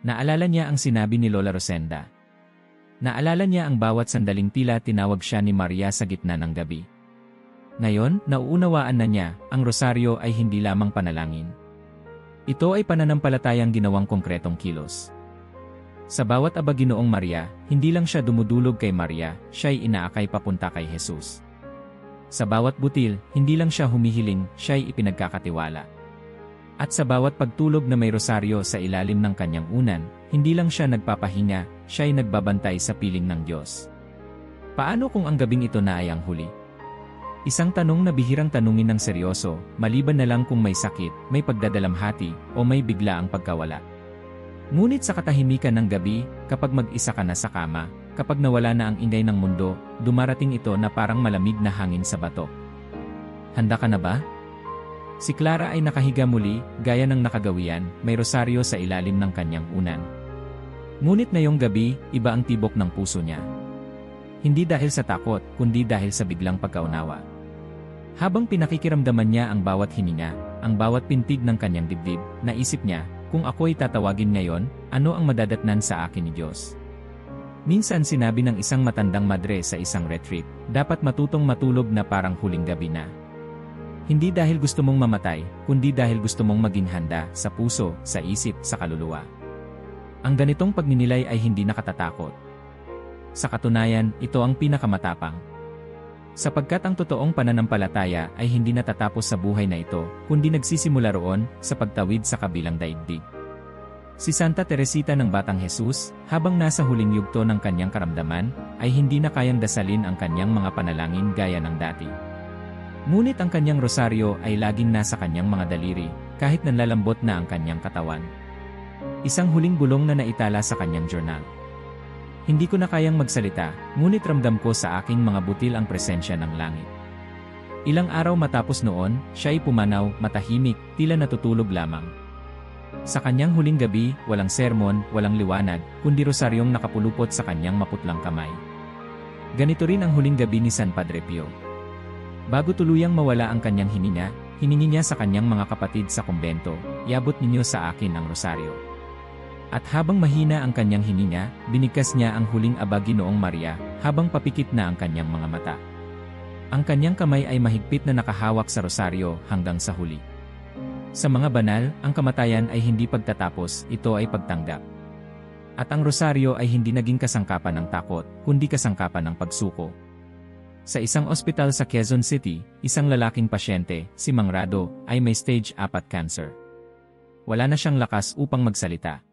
Naalala niya ang sinabi ni Lola Rosenda. Naalala niya ang bawat sandaling tila tinawag siya ni Maria sa gitna ng gabi. Ngayon, nauunawaan na niya, ang rosaryo ay hindi lamang panalangin. Ito ay pananampalatayang ginawang konkretong kilos. Sa bawat Aba Ginoong Maria, hindi lang siya dumudulog kay Maria, siya'y inaakay papunta kay Jesus. Sa bawat butil, hindi lang siya humihiling, siya'y ipinagkakatiwala. At sa bawat pagtulog na may rosaryo sa ilalim ng kanyang unan, hindi lang siya nagpapahinga, siya'y nagbabantay sa piling ng Diyos. Paano kung ang gabing ito na ay ang huli? Isang tanong na bihirang tanungin ng seryoso, maliban na lang kung may sakit, may pagdadalamhati, o may bigla ang pagkawala. Ngunit sa katahimikan ng gabi, kapag mag-isa ka na sa kama, kapag nawala na ang ingay ng mundo, dumarating ito na parang malamig na hangin sa batok. Handa ka na ba? Si Clara ay nakahiga muli, gaya ng nakagawian, may rosaryo sa ilalim ng kanyang unan. Ngunit ngayong gabi, iba ang tibok ng puso niya. Hindi dahil sa takot, kundi dahil sa biglang pagkaunawa. Habang pinakikiramdaman niya ang bawat hininga, ang bawat pintig ng kanyang dibdib, naisip niya, kung ako'y tatawagin ngayon, ano ang madadatnan sa akin ni Diyos? Minsan sinabi ng isang matandang madre sa isang retreat, dapat matutong matulog na parang huling gabi na. Hindi dahil gusto mong mamatay, kundi dahil gusto mong maging handa sa puso, sa isip, sa kaluluwa. Ang ganitong pagninilay ay hindi nakatatakot. Sa katunayan, ito ang pinakamatapang. Sapagkat ang totoong pananampalataya ay hindi natatapos sa buhay na ito, kundi nagsisimula roon sa pagtawid sa kabilang daigdig. Si Santa Teresita ng Batang Jesus, habang nasa huling yugto ng kanyang karamdaman, ay hindi na kayang dasalin ang kanyang mga panalangin gaya ng dati. Ngunit ang kanyang rosaryo ay laging nasa kanyang mga daliri, kahit nanlalambot na ang kanyang katawan. Isang huling bulong na naitala sa kanyang journal. Hindi ko na kayang magsalita, ngunit ramdam ko sa aking mga butil ang presensya ng langit. Ilang araw matapos noon, siya ay pumanaw, matahimik, tila natutulog lamang. Sa kanyang huling gabi, walang sermon, walang liwanag, kundi rosaryong nakapulupot sa kanyang maputlang kamay. Ganito rin ang huling gabi ni San Padre Pio. Bago tuluyang mawala ang kanyang hininga, hiningi niya sa kanyang mga kapatid sa kumbento, "Iabot ninyo sa akin ang rosaryo." At habang mahina ang kanyang hininga, binigkas niya ang huling aba Ginoong Maria, habang papikit na ang kanyang mga mata. Ang kanyang kamay ay mahigpit na nakahawak sa rosaryo hanggang sa huli. Sa mga banal, ang kamatayan ay hindi pagtatapos, ito ay pagtanggap. At ang rosaryo ay hindi naging kasangkapan ng takot, kundi kasangkapan ng pagsuko. Sa isang ospital sa Quezon City, isang lalaking pasyente, si Mang Rado, ay may stage 4 cancer. Wala na siyang lakas upang magsalita.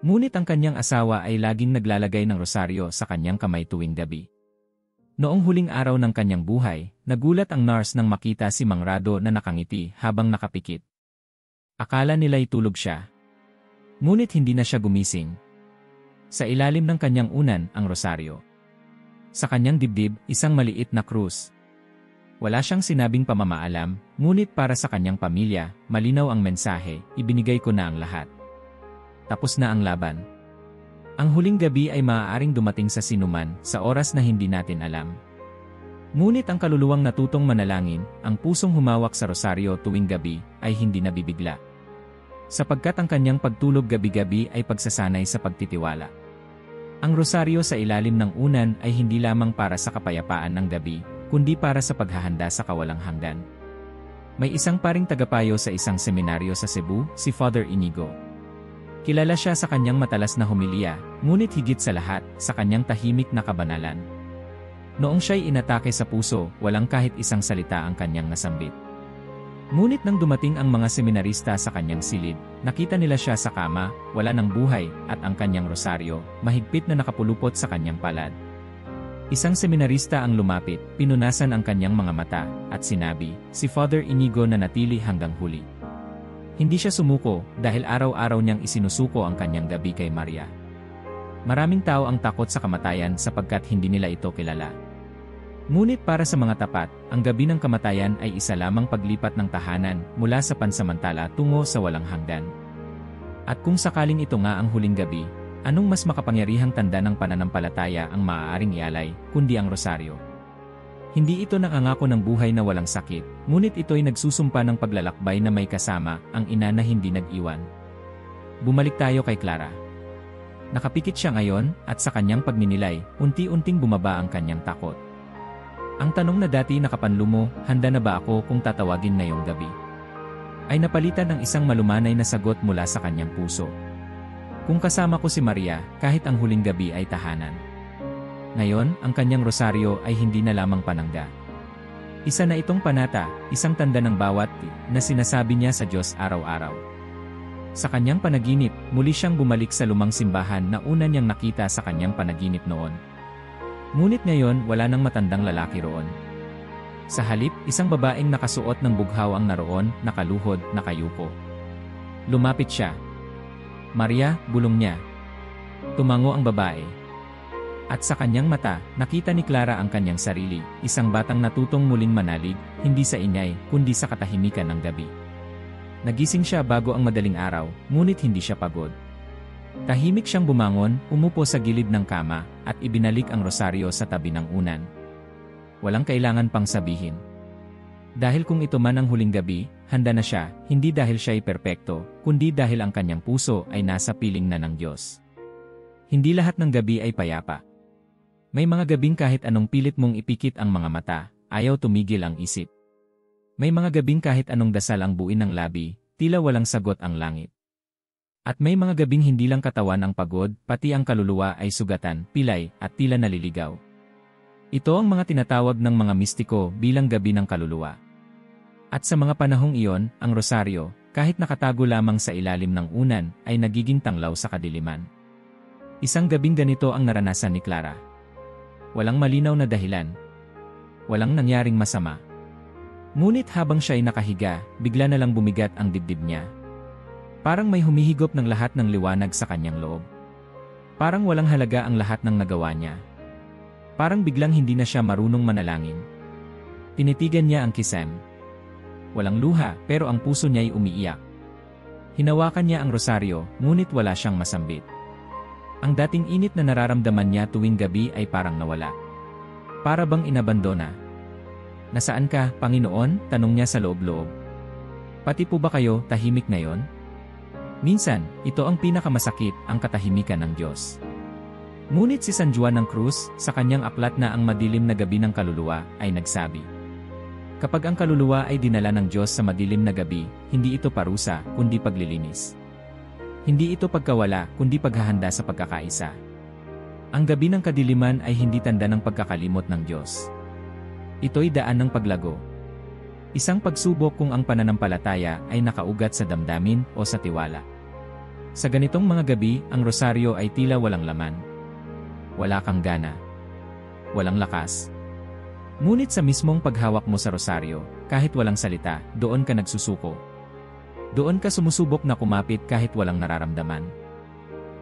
Ngunit ang kanyang asawa ay laging naglalagay ng rosaryo sa kanyang kamay tuwing gabi. Noong huling araw ng kanyang buhay, nagulat ang nurse nang makita si Mang Rado na nakangiti habang nakapikit. Akala nila'y tulog siya. Ngunit hindi na siya gumising. Sa ilalim ng kanyang unan ang rosaryo. Sa kanyang dibdib, isang maliit na krus. Wala siyang sinabing pamamaalam, ngunit para sa kanyang pamilya, malinaw ang mensahe, ibinigay ko na ang lahat. Tapos na ang laban. Ang huling gabi ay maaaring dumating sa sinuman, sa oras na hindi natin alam. Ngunit ang kaluluwang natutong manalangin, ang pusong humawak sa rosaryo tuwing gabi, ay hindi nabibigla. Sapagkat ang kanyang pagtulog gabi-gabi ay pagsasanay sa pagtitiwala. Ang rosaryo sa ilalim ng unan ay hindi lamang para sa kapayapaan ng gabi, kundi para sa paghahanda sa kawalang hanggan. May isang paring tagapayo sa isang seminaryo sa Cebu, si Father Inigo. Kilala siya sa kanyang matalas na homilya, ngunit higit sa lahat, sa kanyang tahimik na kabanalan. Noong siya'y inatake sa puso, walang kahit isang salita ang kanyang nasambit. Ngunit nang dumating ang mga seminarista sa kanyang silid, nakita nila siya sa kama, wala ng buhay, at ang kanyang rosaryo, mahigpit na nakapulupot sa kanyang palad. Isang seminarista ang lumapit, pinunasan ang kanyang mga mata, at sinabi, si Father Inigo na natili hanggang huli. Hindi siya sumuko dahil araw-araw niyang isinusuko ang kanyang gabi kay Maria. Maraming tao ang takot sa kamatayan sapagkat hindi nila ito kilala. Ngunit para sa mga tapat, ang gabi ng kamatayan ay isa lamang paglipat ng tahanan mula sa pansamantala tungo sa walang hanggan. At kung sakaling ito nga ang huling gabi, anong mas makapangyarihang tanda ng pananampalataya ang maaaring ialay, kundi ang rosaryo? Hindi ito nakangako ng buhay na walang sakit, ngunit ito'y nagsusumpa ng paglalakbay na may kasama, ang ina na hindi nag-iwan. Bumalik tayo kay Clara. Nakapikit siya ngayon, at sa kanyang pagninilay, unti-unting bumaba ang kanyang takot. Ang tanong na dati nakapanlumo, handa na ba ako kung tatawagin ngayong gabi? Ay napalitan ng isang malumanay na sagot mula sa kanyang puso. Kung kasama ko si Maria, kahit ang huling gabi ay tahanan. Ngayon, ang kanyang rosaryo ay hindi na lamang panangga. Isa na itong panata, isang tanda ng bawat na sinasabi niya sa Diyos araw-araw. Sa kanyang panaginip, muli siyang bumalik sa lumang simbahan na una niyang nakita sa kanyang panaginip noon. Ngunit ngayon, wala nang matandang lalaki roon. Sa halip, isang babaeng nakasuot ng bughaw ang naroon, nakaluhod, nakayuko. Lumapit siya. Maria, bulong niya. Tumango ang babae. At sa kanyang mata, nakita ni Clara ang kanyang sarili, isang batang natutong muling manalig, hindi sa ingay, kundi sa katahimikan ng gabi. Nagising siya bago ang madaling araw, ngunit hindi siya pagod. Tahimik siyang bumangon, umupo sa gilid ng kama, at ibinalik ang rosaryo sa tabi ng unan. Walang kailangan pang sabihin. Dahil kung ito man ang huling gabi, handa na siya, hindi dahil siya ay perpekto, kundi dahil ang kanyang puso ay nasa piling na ng Diyos. Hindi lahat ng gabi ay payapa. May mga gabing kahit anong pilit mong ipikit ang mga mata, ayaw tumigil ang isip. May mga gabing kahit anong dasal ang buin ng labi, tila walang sagot ang langit. At may mga gabing hindi lang katawan ang pagod, pati ang kaluluwa ay sugatan, pilay, at tila naliligaw. Ito ang mga tinatawag ng mga mistiko bilang gabi ng kaluluwa. At sa mga panahong iyon, ang rosaryo, kahit nakatago lamang sa ilalim ng unan, ay nagiging tanglaw sa kadiliman. Isang gabing ganito ang naranasan ni Clara. Walang malinaw na dahilan. Walang nangyaring masama. Ngunit habang siya ay nakahiga, bigla na lang bumigat ang dibdib niya. Parang may humihigop ng lahat ng liwanag sa kanyang loob. Parang walang halaga ang lahat ng nagawa niya. Parang biglang hindi na siya marunong manalangin. Tinitigan niya ang kisem. Walang luha, pero ang puso niya ay umiiyak. Hinawakan niya ang rosaryo, ngunit wala siyang masambit. Ang dating init na nararamdaman niya tuwing gabi ay parang nawala. Para bang inabandona. Nasaan ka, Panginoon? Tanong niya sa loob-loob. Pati po ba kayo tahimik ngayon? Minsan, ito ang pinakamasakit, ang katahimikan ng Diyos. Ngunit si San Juan ng Cruz, sa kanyang aklat na Ang Madilim na Gabi ng Kaluluwa, ay nagsabi, kapag ang kaluluwa ay dinala ng Diyos sa madilim na gabi, hindi ito parusa, kundi paglilinis. Hindi ito pagkawala, kundi paghahanda sa pagkakaisa. Ang gabi ng kadiliman ay hindi tanda ng pagkakalimot ng Diyos. Ito'y daan ng paglago. Isang pagsubok kung ang pananampalataya ay nakaugat sa damdamin o sa tiwala. Sa ganitong mga gabi, ang rosaryo ay tila walang laman. Wala kang gana. Walang lakas. Ngunit sa mismong paghawak mo sa rosaryo, kahit walang salita, doon ka nagsusuko. Doon ka sumusubok na kumapit kahit walang nararamdaman.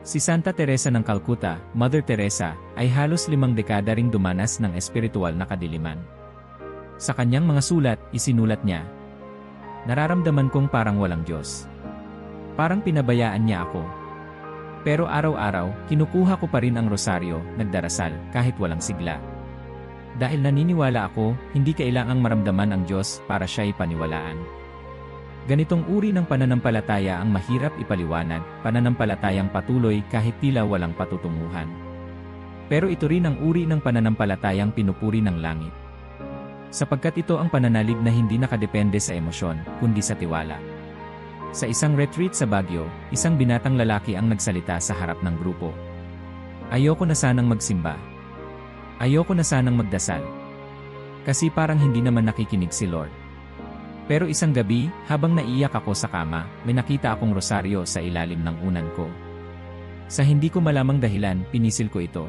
Si Santa Teresa ng Calcutta, Mother Teresa, ay halos 5 dekada ring dumanas ng espiritual na kadiliman. Sa kanyang mga sulat, isinulat niya, nararamdaman kong parang walang Diyos. Parang pinabayaan niya ako. Pero araw-araw, kinukuha ko pa rin ang rosaryo, nagdarasal, kahit walang sigla. Dahil naniniwala ako, hindi kailangang maramdaman ang Diyos para siya'y paniwalaan. Ganitong uri ng pananampalataya ang mahirap ipaliwanag, pananampalatayang patuloy kahit tila walang patutunguhan. Pero ito rin ang uri ng pananampalatayang pinupuri ng langit. Sapagkat ito ang pananalig na hindi nakadepende sa emosyon, kundi sa tiwala. Sa isang retreat sa Baguio, isang binatang lalaki ang nagsalita sa harap ng grupo. Ayoko na sanang magsimba. Ayoko na sanang magdasal. Kasi parang hindi naman nakikinig si Lord. Pero isang gabi, habang naiyak ako sa kama, may nakita akong rosaryo sa ilalim ng unan ko. Sa hindi ko malamang dahilan, pinisil ko ito.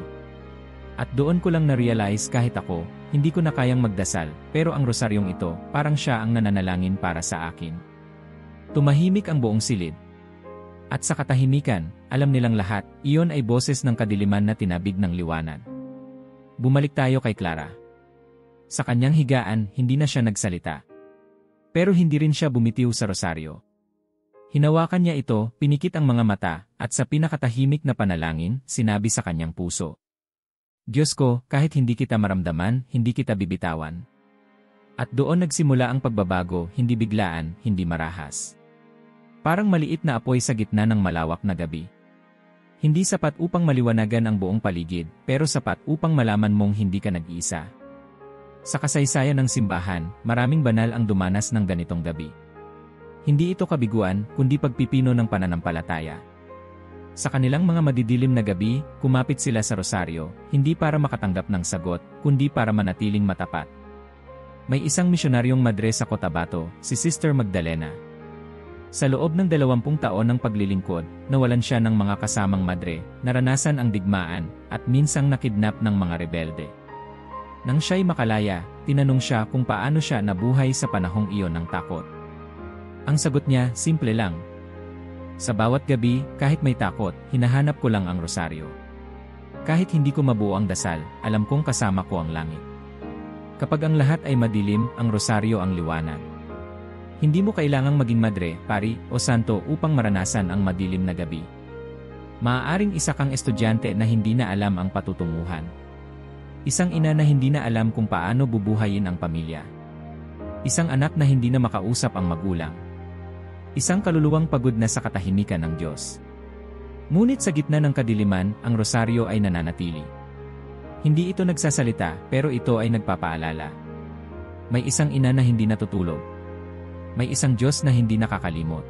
At doon ko lang na-realize kahit ako, hindi ko na kayang magdasal, pero ang rosaryong ito, parang siya ang nananalangin para sa akin. Tumahimik ang buong silid. At sa katahimikan, alam nilang lahat, iyon ay boses ng kadiliman na tinabig ng liwanag. Bumalik tayo kay Clara. Sa kanyang higaan, hindi na siya nagsalita. Pero hindi rin siya bumitiw sa rosaryo. Hinawakan niya ito, pinikit ang mga mata, at sa pinakatahimik na panalangin, sinabi sa kanyang puso, Diyos ko, kahit hindi kita maramdaman, hindi kita bibitawan. At doon nagsimula ang pagbabago, hindi biglaan, hindi marahas. Parang maliit na apoy sa gitna ng malawak na gabi. Hindi sapat upang maliwanagan ang buong paligid, pero sapat upang malaman mong hindi ka nag-iisa. Sa kasaysayan ng simbahan, maraming banal ang dumanas ng ganitong gabi. Hindi ito kabiguan, kundi pagpipino ng pananampalataya. Sa kanilang mga madidilim na gabi, kumapit sila sa rosaryo, hindi para makatanggap ng sagot, kundi para manatiling matapat. May isang misyonaryong madre sa Cotabato, si Sister Magdalena. Sa loob ng 20 taon ng paglilingkod, nawalan siya ng mga kasamang madre, naranasan ang digmaan, at minsang nakidnap ng mga rebelde. Nang siya'y makalaya, tinanong siya kung paano siya nabuhay sa panahong iyon ng takot. Ang sagot niya, simple lang. Sa bawat gabi, kahit may takot, hinahanap ko lang ang rosaryo. Kahit hindi ko mabuo ang dasal, alam kong kasama ko ang langit. Kapag ang lahat ay madilim, ang rosaryo ang liwanag. Hindi mo kailangang maging madre, pari, o santo upang maranasan ang madilim na gabi. Maaaring isa kang estudyante na hindi na alam ang patutunguhan. Isang ina na hindi na alam kung paano bubuhayin ang pamilya. Isang anak na hindi na makausap ang magulang. Isang kaluluwang pagod na sa katahimikan ng Diyos. Ngunit sa gitna ng kadiliman, ang rosaryo ay nananatili. Hindi ito nagsasalita, pero ito ay nagpapaalala. May isang ina na hindi natutulog. May isang Diyos na hindi nakakalimot.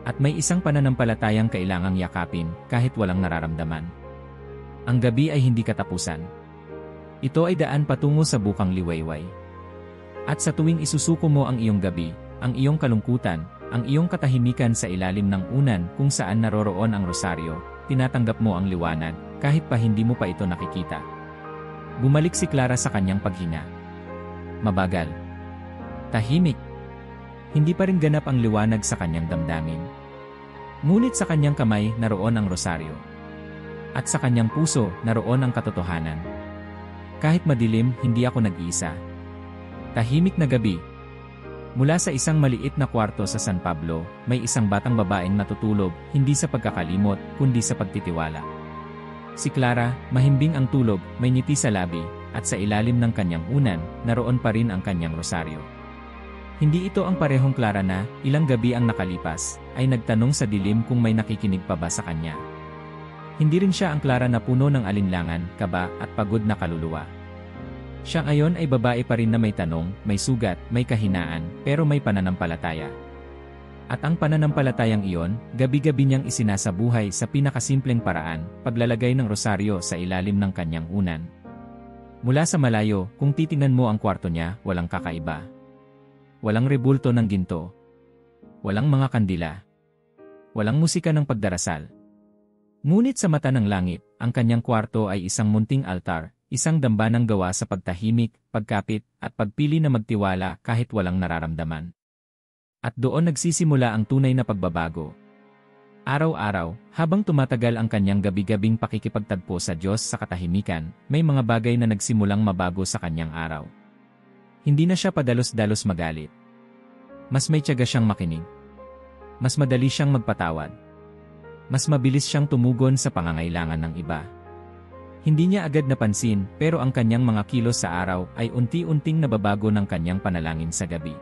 At may isang pananampalatayang kailangang yakapin kahit walang nararamdaman. Ang gabi ay hindi katapusan. Ito ay daan patungo sa bukang liwayway. At sa tuwing isusuko mo ang iyong gabi, ang iyong kalungkutan, ang iyong katahimikan sa ilalim ng unan kung saan naroroon ang rosaryo, tinatanggap mo ang liwanag kahit pa hindi mo pa ito nakikita. Bumalik si Clara sa kanyang paghinga. Mabagal. Tahimik. Hindi pa rin ganap ang liwanag sa kanyang damdamin. Ngunit sa kanyang kamay naroon ang rosaryo. At sa kanyang puso naroon ang katotohanan. Kahit madilim, hindi ako nag-iisa. Tahimik na gabi. Mula sa isang maliit na kwarto sa San Pablo, may isang batang babaeng natutulog, hindi sa pagkakalimot, kundi sa pagtitiwala. Si Clara, mahimbing ang tulog, may ngiti sa labi, at sa ilalim ng kanyang unan, naroon pa rin ang kanyang rosaryo. Hindi ito ang parehong Clara na, ilang gabi ang nakalipas, ay nagtanong sa dilim kung may nakikinig pa ba sa kanya. Hindi rin siya ang Clara na puno ng alinlangan, kaba, at pagod na kaluluwa. Siya ngayon ay babae pa rin na may tanong, may sugat, may kahinaan, pero may pananampalataya. At ang pananampalatayang iyon, gabi-gabi niyang isinasabuhay sa pinakasimpleng paraan, paglalagay ng rosaryo sa ilalim ng kanyang unan. Mula sa malayo, kung titingnan mo ang kwarto niya, walang kakaiba. Walang rebulto ng ginto. Walang mga kandila. Walang musika ng pagdarasal. Ngunit sa mata ng langit, ang kanyang kwarto ay isang munting altar, isang dambanang gawa sa pagtahimik, pagkapit, at pagpili na magtiwala kahit walang nararamdaman. At doon nagsisimula ang tunay na pagbabago. Araw-araw, habang tumatagal ang kanyang gabi-gabing pakikipagtagpo sa Diyos sa katahimikan, may mga bagay na nagsimulang mabago sa kanyang araw. Hindi na siya padalos-dalos magalit. Mas may tiyaga siyang makinig. Mas madali siyang magpatawad. Mas mabilis siyang tumugon sa pangangailangan ng iba. Hindi niya agad napansin, pero ang kanyang mga kilos sa araw ay unti-unting nababago ng kanyang panalangin sa gabi.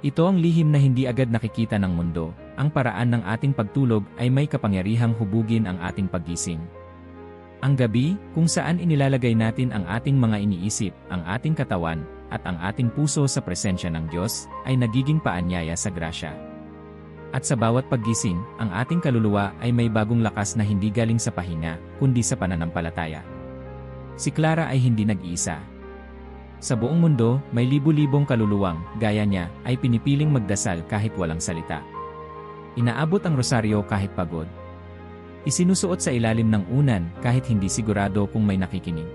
Ito ang lihim na hindi agad nakikita ng mundo. Ang paraan ng ating pagtulog ay may kapangyarihang hubugin ang ating paggising. Ang gabi, kung saan inilalagay natin ang ating mga iniisip, ang ating katawan, at ang ating puso sa presensya ng Diyos, ay nagiging paanyaya sa grasya. At sa bawat paggising, ang ating kaluluwa ay may bagong lakas na hindi galing sa pahinga, kundi sa pananampalataya. Si Clara ay hindi nag-iisa. Sa buong mundo, may libu-libong kaluluwang, gaya niya, ay pinipiling magdasal kahit walang salita. Inaabot ang rosaryo kahit pagod. Isinusuot sa ilalim ng unan kahit hindi sigurado kung may nakikinig.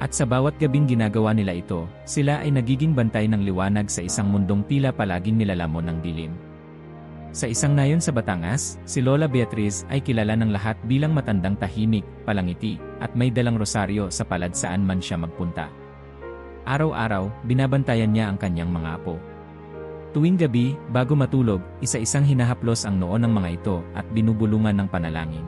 At sa bawat gabing ginagawa nila ito, sila ay nagiging bantay ng liwanag sa isang mundong tila palaging nilalamon ng dilim. Sa isang nayon sa Batangas, si Lola Beatriz ay kilala ng lahat bilang matandang tahimik, palangiti, at may dalang rosaryo sa palad saan man siya magpunta. Araw-araw, binabantayan niya ang kanyang mga apo. Tuwing gabi, bago matulog, isa-isang hinahaplos ang noo ng mga ito at binubulungan ng panalangin.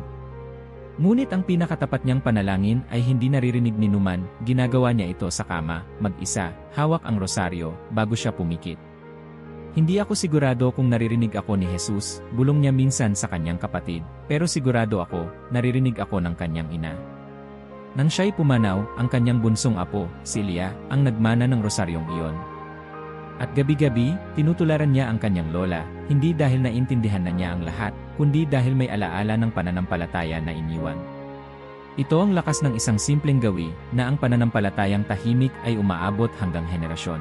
Ngunit ang pinakatapat niyang panalangin ay hindi naririnig ni Numan, ginagawa niya ito sa kama, mag-isa, hawak ang rosaryo, bago siya pumikit. Hindi ako sigurado kung naririnig ako ni Jesus, bulong niya minsan sa kanyang kapatid, pero sigurado ako, naririnig ako ng kanyang ina. Nang siya'y pumanaw, ang kanyang bunsong apo, si Leah, ang nagmana ng rosaryong iyon. At gabi-gabi, tinutularan niya ang kanyang lola, hindi dahil naintindihan na niya ang lahat, kundi dahil may alaala ng pananampalataya na iniwan. Ito ang lakas ng isang simpleng gawi, na ang pananampalatayang tahimik ay umaabot hanggang henerasyon.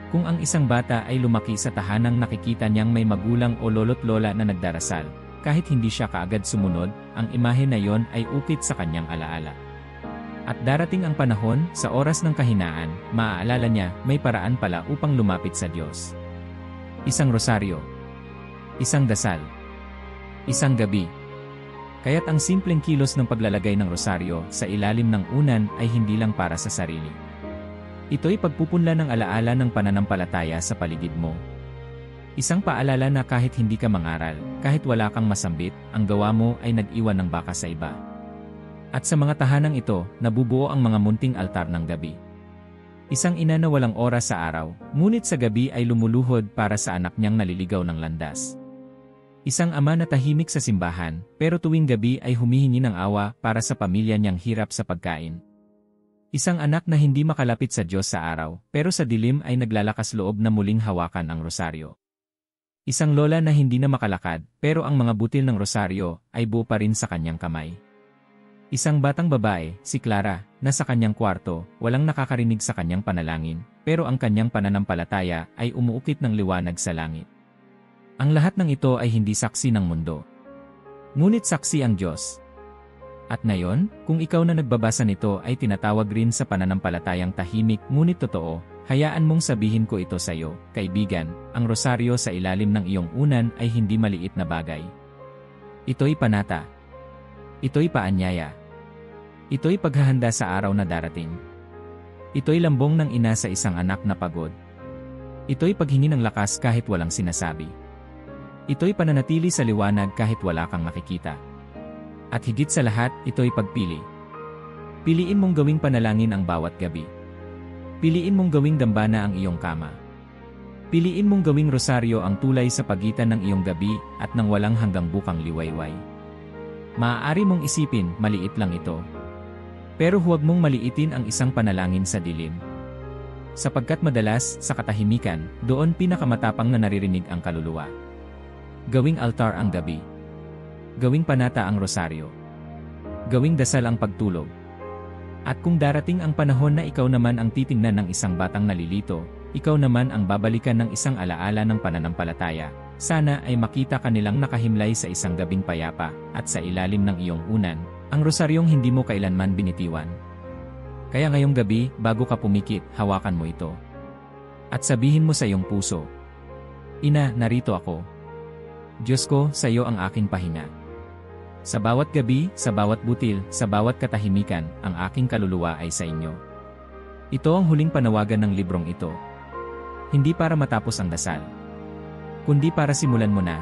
Kung ang isang bata ay lumaki sa tahanang nakikita niyang may magulang o lolo't lola na nagdarasal, kahit hindi siya kaagad sumunod, ang imahe na yon ay ukit sa kanyang alaala. At darating ang panahon, sa oras ng kahinaan, maaalala niya, may paraan pala upang lumapit sa Diyos. Isang rosaryo. Isang dasal. Isang gabi. Kaya't ang simpleng kilos ng paglalagay ng rosaryo sa ilalim ng unan ay hindi lang para sa sarili. Ito'y pagpupunla ng alaala ng pananampalataya sa paligid mo. Isang paalala na kahit hindi ka mangaral, kahit wala kang masambit, ang gawa mo ay nag-iwan ng baka sa iba. At sa mga tahanang ito, nabubuo ang mga munting altar ng gabi. Isang ina na walang oras sa araw, ngunit sa gabi ay lumuluhod para sa anak niyang naliligaw ng landas. Isang ama na tahimik sa simbahan, pero tuwing gabi ay humihingi ng awa para sa pamilya niyang hirap sa pagkain. Isang anak na hindi makalapit sa Diyos sa araw, pero sa dilim ay naglalakas loob na muling hawakan ang rosaryo. Isang lola na hindi na makalakad, pero ang mga butil ng rosaryo ay buo pa rin sa kanyang kamay. Isang batang babae, si Clara, na sa kanyang kwarto, walang nakakarinig sa kanyang panalangin, pero ang kanyang pananampalataya ay umuukit ng liwanag sa langit. Ang lahat ng ito ay hindi saksi ng mundo. Ngunit saksi ang Diyos. At ngayon, kung ikaw na nagbabasa nito ay tinatawag rin sa pananampalatayang tahimik ngunit totoo, hayaan mong sabihin ko ito sa iyo, kaibigan, ang rosaryo sa ilalim ng iyong unan ay hindi maliit na bagay. Ito'y panata. Ito'y paanyaya. Ito'y paghahanda sa araw na darating. Ito'y lambong ng ina sa isang anak na pagod. Ito'y paghingi ng lakas kahit walang sinasabi. Ito'y pananatili sa liwanag kahit wala kang makikita. At higit sa lahat, ito'y pagpili. Piliin mong gawing panalangin ang bawat gabi. Piliin mong gawing dambana ang iyong kama. Piliin mong gawing rosaryo ang tulay sa pagitan ng iyong gabi at ng walang hanggang bukang liwayway. Maaari mong isipin, maliit lang ito. Pero huwag mong maliitin ang isang panalangin sa dilim. Sapagkat madalas, sa katahimikan, doon pinakamatapang na naririnig ang kaluluwa. Gawing altar ang gabi. Gawing panata ang rosaryo. Gawing dasal ang pagtulog. At kung darating ang panahon na ikaw naman ang titingnan ng isang batang nalilito, ikaw naman ang babalikan ng isang alaala ng pananampalataya, sana ay makita ka nilang nakahimlay sa isang gabing payapa, at sa ilalim ng iyong unan, ang rosaryong hindi mo kailanman binitiwan. Kaya ngayong gabi, bago ka pumikit, hawakan mo ito. At sabihin mo sa iyong puso, Ina, narito ako. Diyos ko, sa iyo ang aking pahinga. Sa bawat gabi, sa bawat butil, sa bawat katahimikan, ang aking kaluluwa ay sa inyo. Ito ang huling panawagan ng librong ito. Hindi para matapos ang dasal, kundi para simulan mo na.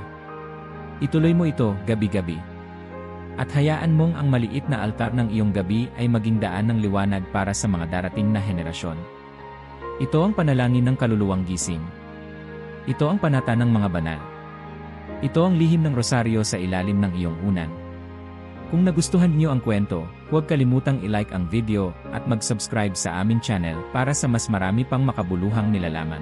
Ituloy mo ito, gabi-gabi. At hayaan mong ang maliit na altar ng iyong gabi ay maging daan ng liwanag para sa mga darating na henerasyon. Ito ang panalangin ng kaluluwang gising. Ito ang panata ng mga banal. Ito ang lihim ng rosaryo sa ilalim ng iyong unan. Kung nagustuhan niyo ang kwento, huwag kalimutang i-like ang video at mag-subscribe sa aming channel para sa mas marami pang makabuluhang nilalaman.